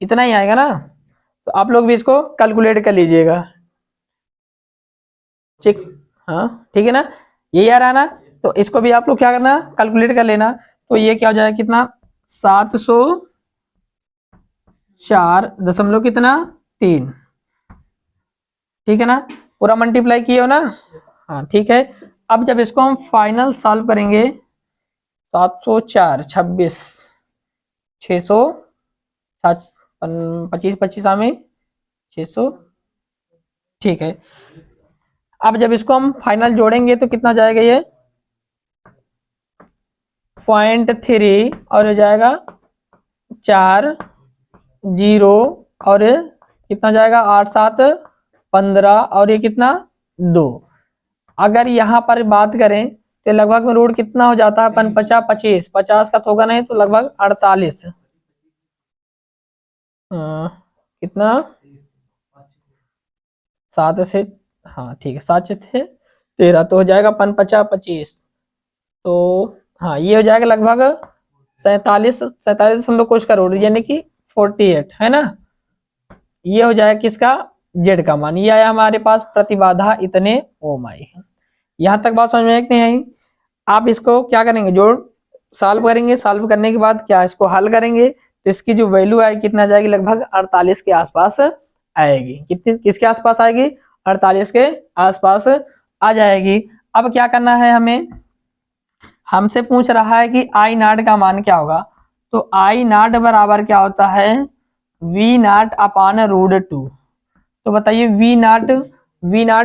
इतना ही आएगा ना। तो आप लोग भी इसको कैलकुलेट कर लीजिएगा, ठीक, हाँ ठीक है ना, यही आ रहा है ना। तो इसको भी आप लोग क्या करना, कैलकुलेट कर लेना। तो ये क्या हो जाएगा कितना 704 दशमलव कितना 3, ठीक है ना, पूरा मल्टीप्लाई किए हो ना, हाँ ठीक है। अब जब इसको हम फाइनल सॉल्व करेंगे 704 26 600 25 25 में 600, ठीक है। अब जब इसको हम फाइनल जोड़ेंगे तो कितना जाएगा ये 0.3 और हो जाएगा 4 0 और कितना जाएगा 8 7 15 और ये कितना 2। अगर यहाँ पर बात करें तो लगभग में रूट कितना हो जाता है अपन 50 25, 50 का थोड़ा नहीं तो लगभग 48, कितना 7 से, हाँ ठीक है 7 से 13 तो हो जाएगा 50 25, तो हाँ ये हो जाएगा लगभग 47 कुछ करोड़ यानी कि 48, है ना। ये हो जाएगा किसका जेड का मान, ये आया हमारे पास प्रतिबाधा इतने ओम आई है। यहाँ तक बात समझ में नहीं आई? आप इसको क्या करेंगे, जोड़ सॉल्व करेंगे, सॉल्व करने के बाद क्या इसको हल करेंगे तो इसकी जो वैल्यू आएगी कितना जाएगी लगभग 48 के आसपास आएगी। कितनी किसके आसपास आएगी 48 के आसपास आ जाएगी। अब क्या करना है हमें, हमसे पूछ रहा है कि आई नॉट का मान क्या होगा, तो आई नॉट बराबर क्या होता है वी नॉट अपॉन रूट 2। तो बताइए वी नॉट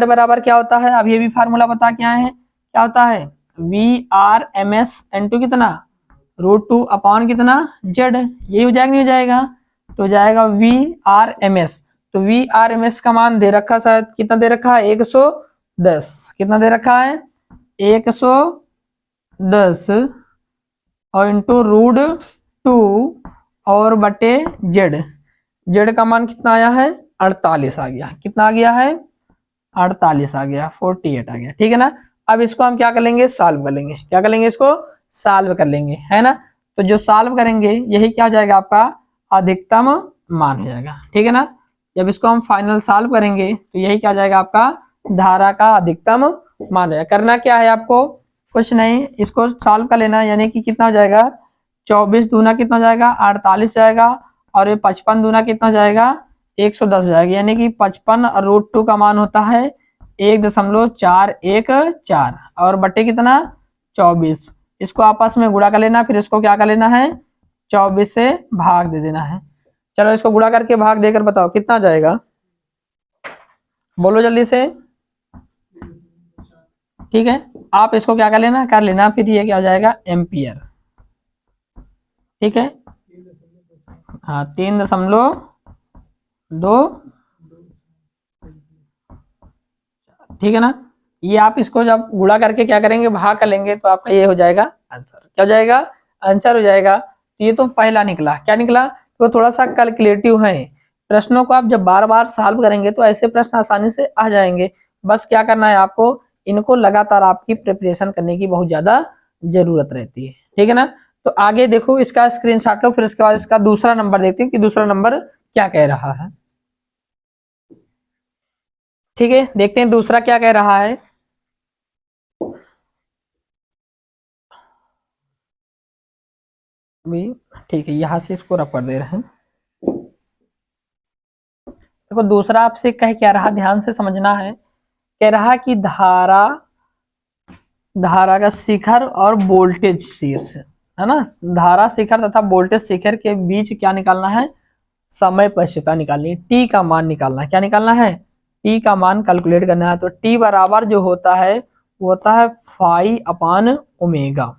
बराबर क्या होता है, अब ये भी फार्मूला बता क्या है, क्या होता है V R M S into कितना रूट 2 अपॉन कितना जेड, यही हो जाएगा नहीं हो जाएगा, तो जाएगा वी आर एम एस। तो वी आर एम एस का मान दे रखा शायद कितना दे रखा है 110, कितना दे रखा है 110 और इंटू रूट 2 और बटे जेड, जेड का मान कितना आया है 48 आ गया, कितना आ गया है 48 आ गया 48 आ गया, ठीक है ना। अब इसको हम क्या कर लेंगे सॉल्व कर लेंगे, क्या कर लेंगे इसको सॉल्व कर लेंगे, है ना। तो जो सॉल्व करेंगे यही क्या हो जाएगा आपका अधिकतम मान हो जाएगा, ठीक है ना। जब इसको हम फाइनल सॉल्व करेंगे तो यही क्या हो जाएगा आपका धारा का अधिकतम मान हो जाएगा। करना क्या है आपको, कुछ नहीं, इसको सॉल्व कर लेना, यानी कि कितना हो जाएगा 24 दूना कितना हो जाएगा 48 जाएगा और ये 55 दूना कितना हो जाएगा 110 हो जाएगा, यानी कि 55 और रूट 2 का मान होता है 1.414 और बटे कितना 24, इसको आपस में गुणा कर लेना, फिर इसको क्या कर लेना है 24 से भाग दे देना है। चलो इसको गुणा करके भाग देकर बताओ कितना जाएगा, बोलो जल्दी से, ठीक है। आप इसको क्या कर लेना फिर ये क्या हो जाएगा एम्पियर, ठीक है, हाँ 3.2, ठीक है ना। ये आप इसको जब गुणा करके क्या करेंगे, भाग कर लेंगे, तो आपका ये हो जाएगा आंसर। क्या हो जाएगा, आंसर हो जाएगा। तो ये तो पहला निकला। क्या निकला, तो थोड़ा सा कैलकुलेटिव है। प्रश्नों को आप जब बार बार सॉल्व करेंगे तो ऐसे प्रश्न आसानी से आ जाएंगे। बस क्या करना है आपको, इनको लगातार आपकी प्रिपरेशन करने की बहुत ज्यादा जरूरत रहती है। ठीक है ना। तो आगे देखो, इसका स्क्रीनशॉट लो, फिर इसके बाद इसका दूसरा नंबर देखते हैं कि दूसरा नंबर क्या कह रहा है। ठीक है, देखते हैं दूसरा क्या कह रहा है। भी ठीक है, यहां से इसको रख कर दे रहे हैं। देखो दूसरा आपसे कह क्या रहा, ध्यान से समझना है। कह रहा कि धारा का शिखर और वोल्टेज शीर्ष, है ना, धारा शिखर तथा वोल्टेज शिखर के बीच क्या निकालना है, समय पश्चिता निकालनी है, टी का मान निकालना है। क्या निकालना है, टी का मान कैलकुलेट करना है। तो टी बराबर जो होता है वो होता है फाई अपान ओमेगा।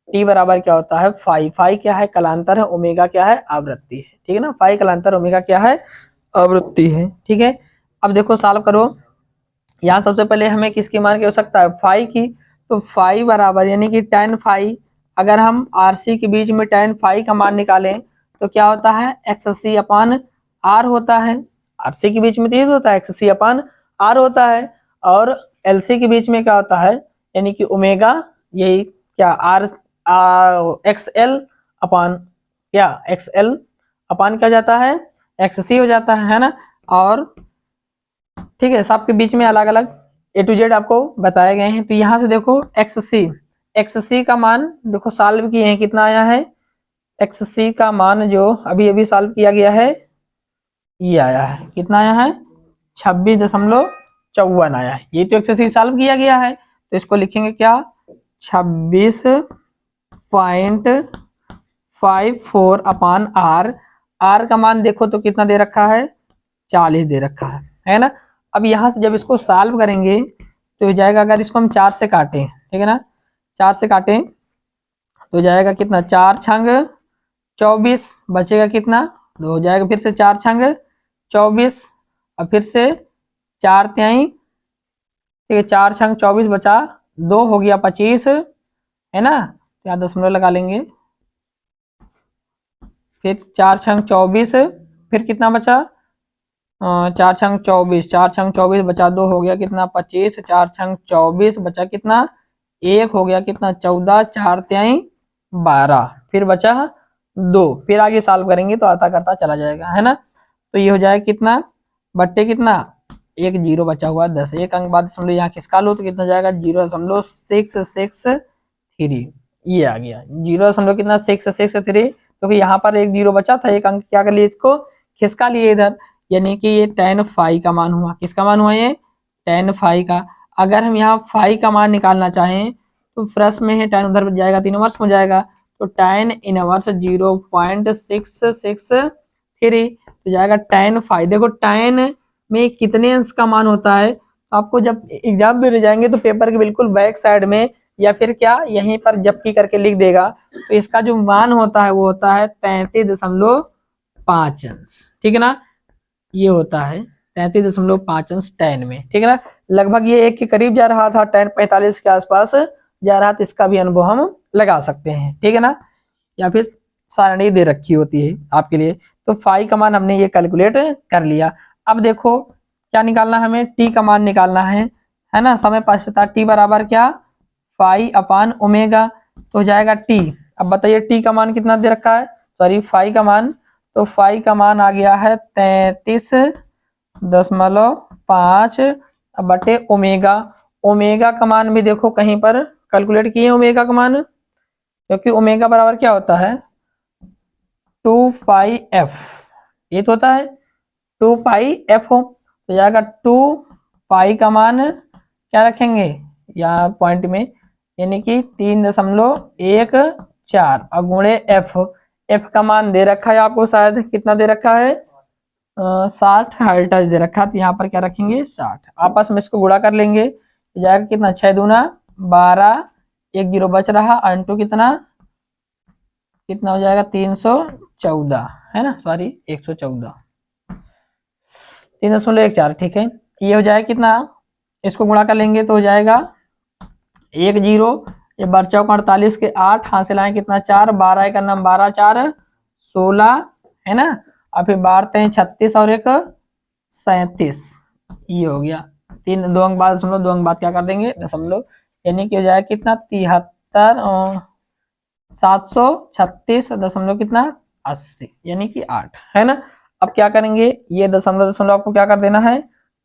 टी बराबर क्या होता है, फाई। फाई क्या है, कलांतर है, ओमेगा क्या है, आवृत्ति है। ठीक है ना, फाई कलांतर, ओमेगा क्या है, आवृत्ति है। ठीक है, अब देखो सॉल्व करो। यहाँ सबसे पहले हमें किसकी मान की आवश्यकता है, फाई की। तो फाई बराबर यानी कि tan फाई, अगर हम आरसी के बीच में tan फाई का मान निकालें तो क्या होता है, XC अपान आर होता है। आरसी के बीच में तो ये होता है XC अपान आर होता है, और एलसी के बीच में क्या होता है, यानी कि ओमेगा, यही क्या आर XL अपान क्या, XL अपान क्या जाता है, XC हो जाता है ना। और ठीक है, सबके बीच में अलग अलग A to Z आपको बताए गए हैं। तो यहाँ से देखो XC का मान देखो सॉल्व किए हैं, कितना आया है, XC का मान जो अभी अभी सॉल्व किया गया है ये आया है, कितना आया है, 26.54 आया है। ये तो XC सॉल्व किया गया है, तो इसको लिखेंगे क्या, 26.54 अपान आर। आर का मान देखो तो कितना दे रखा है, 40 दे रखा है ना। अब यहां से जब इसको सॉल्व करेंगे तो हो जाएगा, अगर इसको हम 4 से काटें, ठीक है ना, 4 से काटें तो हो जाएगा कितना, 4 छंग 24, बचेगा कितना, तो हो जाएगा फिर से 4 छंग 24, और फिर से 4 त्याई, ठीक है, 4 छंग 24 बचा 2, हो गया 25, है ना। तो यहाँ दशमलव लगा लेंगे, फिर 4 छंग 24, फिर कितना बचा, 4 छंग 24, 4 छंग 24 बचा 2, हो गया कितना 25, 4 छंग 24 बचा कितना 1, हो गया कितना 14, 4 त्याई 12, फिर बचा 2, फिर आगे सॉल्व करेंगे तो आता करता चला जाएगा, है ना। तो ये हो जाएगा कितना, बट्टे कितना, 1 जीरो बचा हुआ 10, एक अंक बाद दशमलव यहाँ खिसका लो तो कितना जाएगा 0.663, ये आ गया 0. कितना 663, क्योंकि यहाँ पर 1 जीरो बचा था, एक अंक क्या कर लिए, इसको खिसका लिए इधर, यानी कि ये tan फाई का मान हुआ। किसका मान हुआ, ये tan फाई का। अगर हम यहाँ फाई का मान निकालना चाहें तो प्लस में है, tan उधर जाएगा, 3 इनवर्स में जाएगा, तो tan इनवर्स 0.663 तो जाएगा tan फाई। देखो tan में कितने अंश का मान होता है, आपको जब एग्जाम देने जाएंगे तो पेपर के बिल्कुल बैक साइड में या फिर क्या यहीं पर जबकि करके लिख देगा, तो इसका जो मान होता है वो होता है 33.5 अंश। ठीक है ना, ये होता है 33.5 अंश tan में। ठीक है ना, लगभग ये 1 के करीब जा रहा था, tan 45 के आसपास जा रहा था, इसका भी अनुभव हम लगा सकते हैं। ठीक है ना, या फिर सारणी दे रखी होती है आपके लिए। तो फाई का मान हमने ये कैलकुलेट कर लिया। अब देखो क्या निकालना है, हमें टी का मान निकालना है ना। समय पाश्चात्य टी बराबर क्या, फाई अपान ओमेगा, तो हो जाएगा टी। अब बताइए टी का मान कितना दे रखा है, सॉरी फाई का मान, तो फाई का मान आ गया है 33.5 बटे ओमेगा। ओमेगा का मान भी देखो कहीं पर कैलकुलेट किए ओमेगा का मान, क्योंकि ओमेगा बराबर क्या होता है 2 पाई एफ, ये तो होता है 2 पाई एफ हो, तो जाएगा 2 पाई का मान क्या रखेंगे यहाँ पॉइंट में, यानी कि 3.14 और गुणे एफ। एफ का मान दे रखा है आपको, शायद कितना दे रखा है 60 हर्ट्ज दे रखा है, तो यहाँ पर क्या रखेंगे 60, आपस में इसको गुणा कर लेंगे तो जाएगा कितना 6 दूना 12, 1 जीरो बच रहा, अंटू कितना कितना हो जाएगा 314, है ना, सॉरी 114, 3.14। ठीक है, ये हो जाएगा कितना इसको गुणा कर लेंगे तो हो जाएगा 1 0, ये बर चौक 48 के 8 हासिल आए कितना 4, 12 का नाम 12 4 16 है ना। और फिर 12 36 और 1 37, ये हो गया 3 2 अंक बाद दशमलव 2 अंक बाद क्या कर देंगे दशमलव, यानी कि हो जाएगा कितना 73 और 736 दशमलव कितना 80, यानी कि 8 है ना। अब क्या करेंगे ये दशमलव दशमलव आपको क्या कर देना है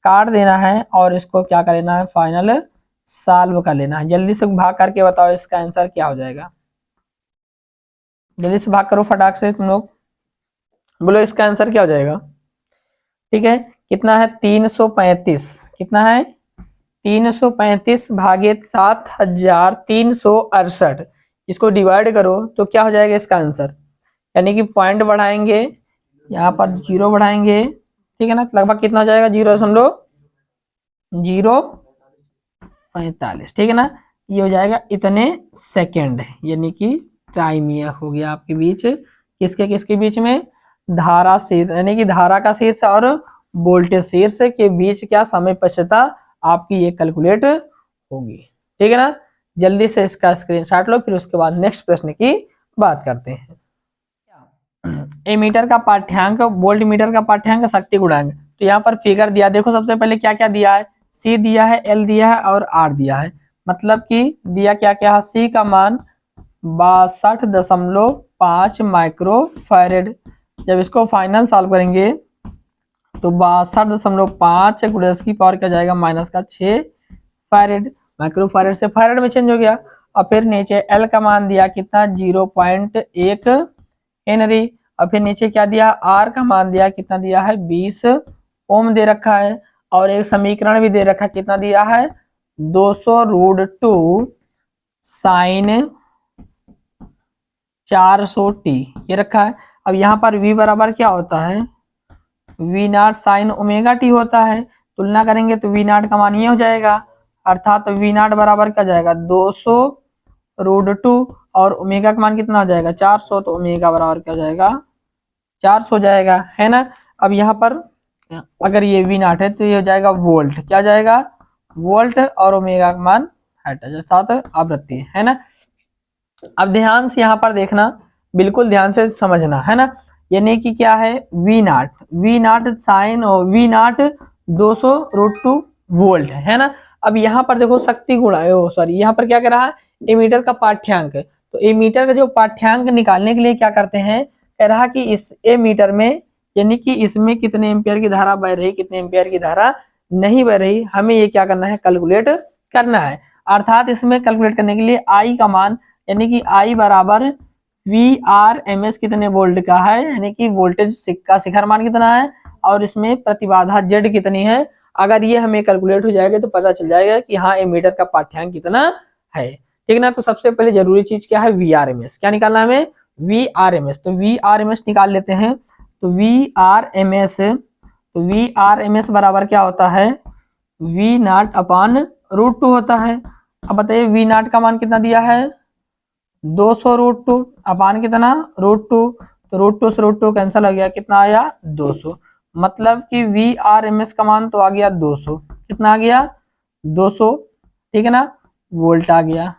काट देना है और इसको क्या कर लेना है फाइनल सॉल्व कर लेना है। जल्दी से भाग करके बताओ इसका आंसर क्या हो जाएगा, जल्दी से भाग करो फटाक से तुम लोग, बोलो इसका आंसर क्या हो जाएगा। ठीक है कितना है 335, कितना है 335 भागे 7368, इसको डिवाइड करो तो क्या हो जाएगा इसका आंसर, यानी कि पॉइंट बढ़ाएंगे यहाँ पर 0 बढ़ाएंगे, ठीक है ना, लगभग कितना हो जाएगा 0.045, ठीक है ना। ये हो जाएगा इतने सेकंड, यानी कि टाइम ये हो गया आपके बीच किसके किसके बीच में धारा शीर्ष, यानी कि धारा का शीर्ष और वोल्टेज शीर्ष के बीच क्या समय पश्चता आपकी ये कैलकुलेट होगी, ठीक है ना। जल्दी से इसका स्क्रीनशॉट लो, फिर उसके बाद नेक्स्ट प्रश्न की बात करते हैं। एमीटर का पाठ्यांक, वोल्ट मीटर का पाठ्यांक, शक्ति गुणांक। तो यहाँ पर फिगर दिया, देखो सबसे पहले क्या क्या दिया है, सी दिया है, एल दिया है और आर दिया है। मतलब कि दिया क्या क्या है, सी का मान 62.5 माइक्रो फैरेड। जब इसको फाइनल सॉल्व करेंगे तो 62.5 × 10⁻⁻⁶ फैरेड, माइक्रो फैरेड से फैरेड में चेंज हो गया। और फिर नीचे एल का मान दिया कितना 0.1 हेनरी। और फिर नीचे क्या दिया आर का मान दिया कितना दिया है 20 ओम दे रखा है। और एक समीकरण भी दे रखा कितना दिया है 200√2 साइन 400t ये रखा है। अब यहाँ पर v बराबर क्या होता है v0 साइन ओमेगा टी होता है, तुलना करेंगे तो v0 का मान ये हो जाएगा, अर्थात v0 बराबर क्या जाएगा 200√2 और ओमेगा का मान कितना हो जाएगा 400, तो ओमेगा बराबर क्या जाएगा 400 जाएगा, है ना। अब यहाँ पर अगर ये v0 है तो ये हो जाएगा वोल्ट, क्या जाएगा वोल्ट, और ओमेगा का मान अर्थात आवृत्ति, है ना। अब ध्यान से यहाँ पर देखना, बिल्कुल ध्यान से समझना, है ना। यानी कि क्या है v0 साइन और v0 200√2 वोल्ट, है ना। अब यहाँ पर देखो शक्ति गुणा, सॉरी यहाँ पर क्या कर रहा है एमीटर का पाठ्यांक। तो एमीटर का जो पाठ्यांक निकालने के लिए क्या करते हैं, कह रहा कि इस एमीटर में यानी कि इसमें कितने एम्पियर की धारा बह रही, कितने एम्पियर की धारा नहीं बह रही, हमें ये क्या करना है कैलकुलेट करना है। अर्थात इसमें कैलकुलेट करने के लिए आई का मान, यानी कि आई बराबर VRMS कितने वोल्ट का है, यानी कि वोल्टेज का शिखर मान कितना है, और इसमें प्रतिबाधा Z कितनी है। अगर ये हमें कैलकुलेट हो जाएगा तो पता चल जाएगा कि हाँ एमीटर का पाठ्यांक कितना है, ठीक ना। तो सबसे पहले जरूरी चीज क्या है VRMS, क्या निकालना है हमें VRMS। तो VRMS निकाल लेते हैं। तो VRMS बराबर क्या होता है V0/√2 होता है। अब बताइए V0 का मान कितना दिया है 200√2 अपान कितना √2, तो √2 से √2 कैंसिल हो गया, कितना आया 200। मतलब कि VRMS का मान तो आ गया 200, कितना आ गया 200, ठीक है ना, वोल्ट आ गया।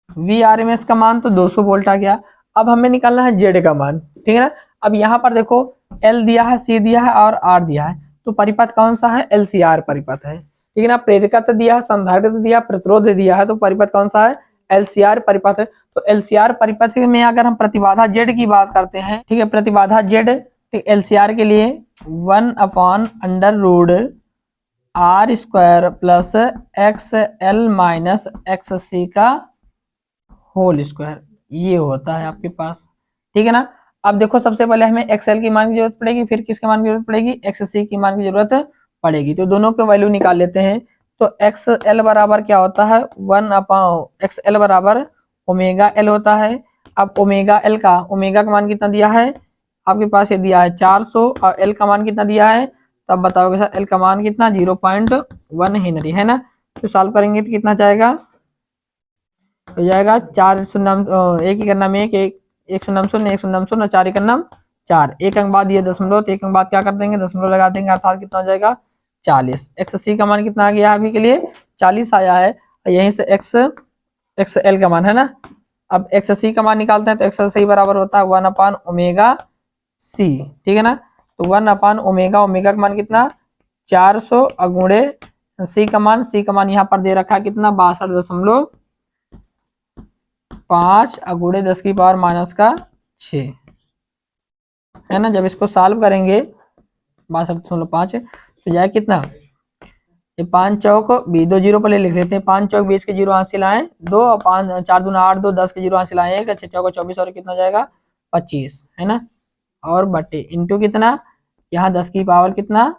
VRMS का मान तो 200 वोल्ट आ गया। अब हमें निकालना है Z का मान, ठीक है ना। अब यहाँ पर देखो L दिया है, C दिया है और R दिया है, तो परिपथ कौन सा है LCR परिपथ है, ठीक है ना। प्रेरकत्व दिया है, संधारित्र दिया, प्रतिरोध दिया है, तो परिपथ कौन सा है LCR परिपथ है। तो LCR परिपथ में अगर हम प्रतिबाधा Z की बात करते हैं, ठीक है, प्रतिबाधा Z LCR के लिए 1/√R² प्लस XL - XC का होल स्क्वायर, ये होता है आपके पास, ठीक है ना। अब देखो सबसे पहले हमें XL की मान की जरूरत पड़ेगी, फिर किसके मान की जरूरत पड़ेगी XC की मान की जरूरत पड़ेगी। तो दोनों के वैल्यू निकाल लेते हैं। तो XL बराबर क्या होता है XL बराबर ओमेगा L होता है। अब ओमेगा का मान कितना दिया है आपके पास, ये दिया है 400 और L का मान कितना दिया है, तब बताओगे सर L का मान कितना 0.1 हेनरी, है ना। तो सॉल्व करेंगे तो कितना जाएगा, हो जाएगा 4 शून्य, एक ही करना में एक 0 0 4 ही करना 4, एक अंक बाद ये दशमलव, तो एक अंक बाद क्या कर देंगे दशमलव लगा देंगे, अर्थात कितना हो जाएगा 40। एक्स सी का मान कितना आ गया अभी के लिए 40 आया है, यहीं से एक्स एल का मान है ना। अब एक्स सी का मान निकालते हैं तो एक्स सी बराबर होता है 1/ओमेगा सी, ठीक है ना। तो 1/ओमेगा, ओमेगा का मान कितना 400 अगुणे सी का मान यहाँ पर दे रखा है कितना 62.5 अगुणे 10 की पावर -6 है ना। जब इसको सॉल्व करेंगे 62.5 तो जाए कितना, ये 5 चौक 2 जीरो पर लिख लेते हैं, 5 चौक 20 के जीरो हासिल आए 2, 5 4 दूना 8, 2 10 के जीरो हासिल आए 1, 6 चौक 24 और कितना जाएगा 25 है ना। और बटे इंटू कितना, यहाँ 10 की पावर कितना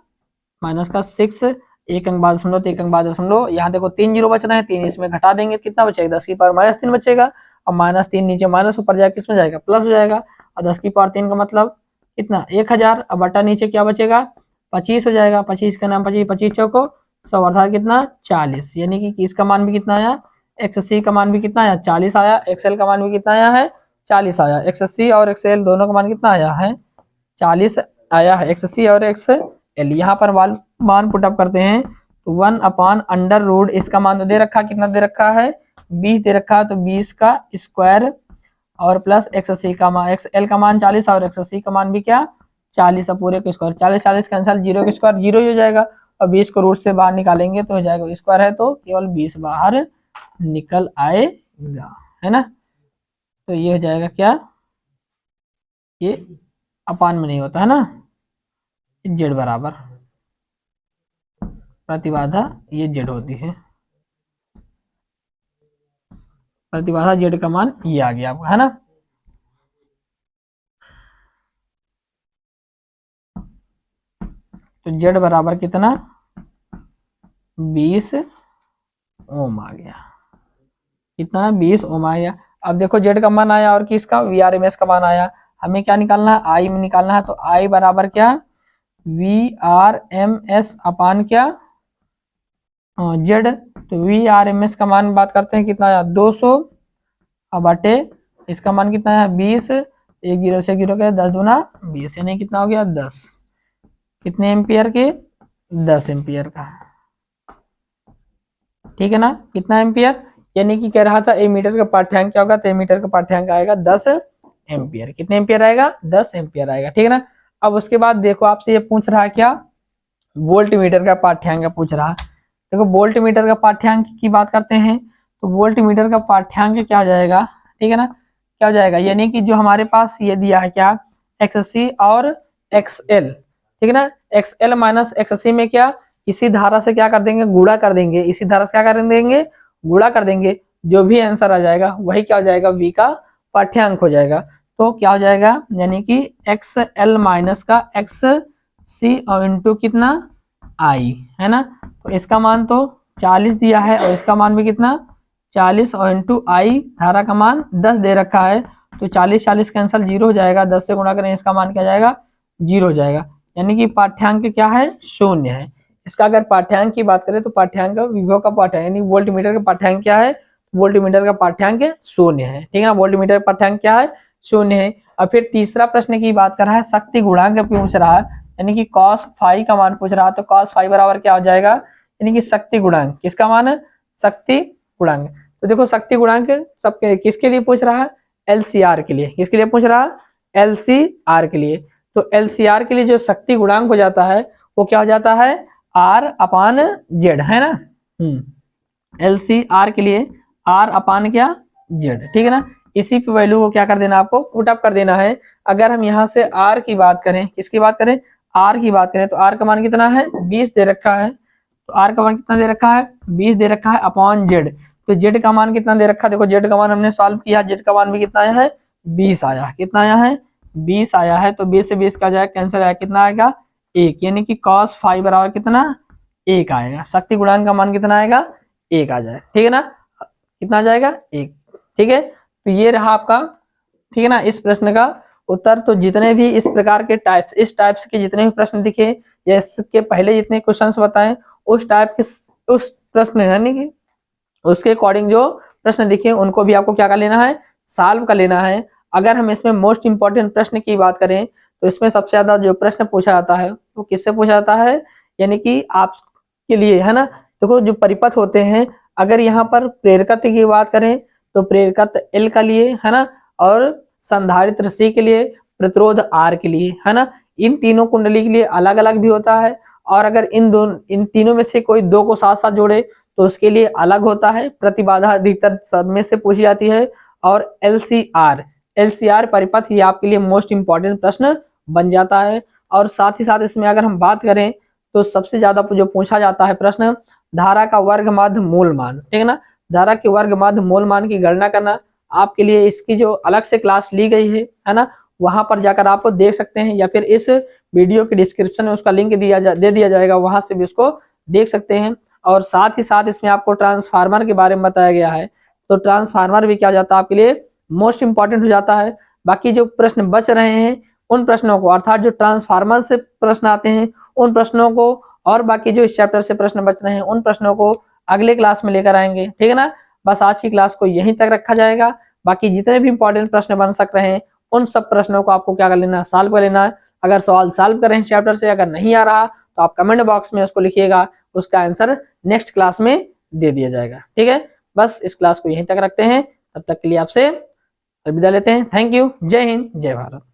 -6, एक अंक बाद दशमलव, तो एक अंक बाद दशमलव, यहाँ देखो 3 जीरो बच रहे हैं, 3 इसमें घटा देंगे कितना बचेगा 10 की पावर -3 बचेगा। और -3 नीचे माइनस ऊपर जाए किसमें जाएगा प्लस हो जाएगा, और 10 की पावर 3 का मतलब कितना 1000, अब बटा नीचे क्या बचेगा 25 हो जाएगा, 25 का नाम 25, 25 चौको 100 अर्थात कितना 40, यानी कि इसका मान भी कितना आया एक्स सी का मान भी कितना आया 40 आया, एक्सएल का मान भी कितना आया है 40 आया। एक्स सी और एक्सएल दोनों का मान कितना आया है 40 आया है, एक्स सी और एक्स एल। यहाँ पर मान पुटअप करते हैं तो 1/√, इसका मान तो दे रखा कितना दे रखा है 20 दे रखा है, तो 20 का स्क्वायर और प्लस एक्स सी का मान, एक्स एल का मान 40 और एक्स सी का मान भी क्या 40, पूरे के स्क्वायर 40 40 कैंसिल, जीरो के स्क्वायर जीरो ही हो जाएगा, और 20 को रूट से बाहर निकालेंगे तो हो जाएगा स्क्वायर है तो केवल 20 बाहर निकल आएगा है ना। तो ये हो जाएगा क्या, ये अपान में नहीं होता है ना, जेड बराबर प्रतिबाधा ये जेड होती है, प्रतिबाधा जेड का मान ये आ गया आपका है ना। तो जेड बराबर कितना 20 ओम आ गया, कितना 20 ओम आ गया। अब देखो जेड का मान आया और किसका वीआरएमएस का मान आया, हमें क्या निकालना है आई में निकालना है, तो आई बराबर क्या वीआरएमएस अपान क्या जेड। तो वीआरएमएस का मान बात करते हैं कितना आया 200, अब बटे इसका मान कितना है 20, एक जीरो से जीरो के 10 दूना 20, यानी कितना हो गया 10, कितने एम्पियर के 10 एम्पियर का, ठीक है ना। कितना एम्पियर, यानी कि कह रहा था ए मीटर का पाठ्यांक क्या होगा, तो ए मीटर का पाठ्यांक आएगा 10 एम्पियर। कितने एम्पियर आएगा 10 एम्पियर आएगा, ठीक है ना। अब उसके बाद देखो आपसे ये पूछ रहा है क्या वोल्ट मीटर का पाठ्यांक पूछ रहा है। देखो वोल्ट मीटर का पाठ्यांक की बात करते हैं तो वोल्ट मीटर का पाठ्यांक क्या हो जाएगा, ठीक है ना, क्या हो जाएगा, यानी कि जो हमारे पास ये दिया है क्या एक्ससी और एक्सएल, ठीक है ना। एक्सएल माइनस एक्ससी में क्या इसी धारा से क्या कर देंगे गुणा कर देंगे, इसी धारा से क्या कर देंगे गुणा कर देंगे, जो भी आंसर आ जाएगा वही क्या हो जाएगा वी का पाठ्यांक हो जाएगा। तो क्या हो जाएगा यानी कि एक्सएल माइनस का एक्स सी और इंटू कितना आई है ना। तो इसका मान तो 40 दिया है और इसका मान भी कितना 40 और इंटू आई, धारा का मान 10 दे रखा है, तो 40 40 कैंसिल जीरो हो जाएगा, 10 से गुणा करें इसका मान क्या जाएगा जीरो हो जाएगा, यानी कि पाठ्यांक क्या है शून्य है। इसका अगर पाठ्यांक की बात करें तो पाठ्यांक विभव का पाठ्यांक यानी वोल्ट मीटर का पाठ्यांक क्या है, वोल्ट मीटर का पाठ्यांक शून्य है, ठीक है ना। वोल्ट मीटर का पाठ्यांक क्या है शून्य है। और फिर तीसरा प्रश्न की बात कर रहा है शक्ति गुणांक पूछ रहा है, यानी कि cos फाई का मान पूछ रहा है, तो cos फाई बराबर क्या हो जाएगा यानी कि शक्ति गुणांक, किसका मान है शक्ति गुणांक। तो देखो शक्ति गुणांक सबके किसके लिए पूछ रहा है एलसीआर के लिए, किसके लिए पूछ रहा है एलसीआर के लिए। तो एलसीआर के लिए जो शक्ति गुणांक हो जाता है वो क्या हो जाता है आर अपान जेड है ना। एलसीआर के लिए आर अपान क्या जेड, ठीक है ना। इसी पे वैल्यू को क्या कर देना आपको पुट अप कर देना है। अगर हम यहाँ से आर की बात करें, किसकी बात करें आर की बात करें, तो आर का मान कितना है 20 दे रखा है, तो आर का मान कितना दे रखा है 20 दे रखा है अपॉन जेड। तो जेड का मान कितना दे रखा है, देखो जेड का मान हमने सॉल्व किया, जेड का मान भी कितना आया है 20 आया, कितना आया है 20 आया है। तो 20 से 20 का जाएगा कैंसिल आया, कितना आएगा 1, यानी कि cos फाइव बराबर कितना 1 आएगा। शक्ति गुणांक का मान कितना आएगा 1 आ जाए, ठीक है ना, कितना आ जाएगा 1, ठीक है। तो ये रहा आपका, ठीक है ना, इस प्रश्न का उत्तर। तो जितने भी इस प्रकार के टाइप्स, इस टाइप्स के जितने भी प्रश्न दिखे या इसके पहले जितने क्वेश्चंस बताएं उस टाइप के उस प्रश्न यानी कि उसके अकॉर्डिंग जो प्रश्न दिखे उनको भी आपको क्या कर लेना है सॉल्व कर लेना है। अगर हम इसमें मोस्ट इंपॉर्टेंट प्रश्न की बात करें तो इसमें सबसे ज्यादा जो प्रश्न पूछा जाता है वो किससे पूछा जाता है, यानी कि आपके लिए है ना। देखो जो परिपथ होते हैं, अगर यहाँ पर प्रेरकत्व की बात करें तो प्रेरकत्व L का लिए है ना, और संधारित्र C के लिए, प्रतिरोध R के लिए है ना। इन तीनों कुंडली के लिए अलग अलग भी होता है, और अगर इन तीनों में से कोई दो को साथ साथ जोड़े तो उसके लिए अलग होता है। प्रतिबाधा अधिकतर सब में से पूछी जाती है। और LCR परिपथ ये आपके लिए मोस्ट इंपॉर्टेंट प्रश्न बन जाता है। और साथ ही साथ इसमें अगर हम बात करें तो सबसे ज्यादा जो पूछा जाता है प्रश्न, धारा का वर्ग माध्य मूल मान, ठीक है ना। धारा के वर्ग माध्य मूल मान की गणना करना आपके लिए इसकी जो अलग से क्लास ली गई है ना, वहां पर जाकर आप देख सकते हैं, या फिर इस वीडियो के डिस्क्रिप्शन में उसका लिंक दे दिया जाएगा, वहां से भी उसको देख सकते हैं। और साथ ही साथ इसमें आपको ट्रांसफार्मर के बारे में बताया गया है, तो ट्रांसफार्मर भी क्या हो जाता है आपके लिए मोस्ट इंपॉर्टेंट हो जाता है। बाकी जो प्रश्न बच रहे हैं उन प्रश्नों को, अर्थात जो ट्रांसफार्मर से प्रश्न आते हैं उन प्रश्नों को, और बाकी जो इस चैप्टर से प्रश्न बच रहे हैं उन प्रश्नों को अगले क्लास में लेकर आएंगे, ठीक है ना। बस आज की क्लास को यहीं तक रखा जाएगा। बाकी जितने भी इंपॉर्टेंट प्रश्न बन सक रहे हैं उन सब प्रश्नों को आपको क्या कर लेना है, सॉल्व कर लेना है। अगर सवाल सॉल्व कर रहे हैं चैप्टर से, अगर नहीं आ रहा तो आप कमेंट बॉक्स में उसको लिखिएगा, उसका आंसर नेक्स्ट क्लास में दे दिया जाएगा, ठीक है। बस इस क्लास को यहीं तक रखते हैं, तब तक के लिए आपसे अलविदा लेते हैं। Thank you. जय हिंद, जय भारत।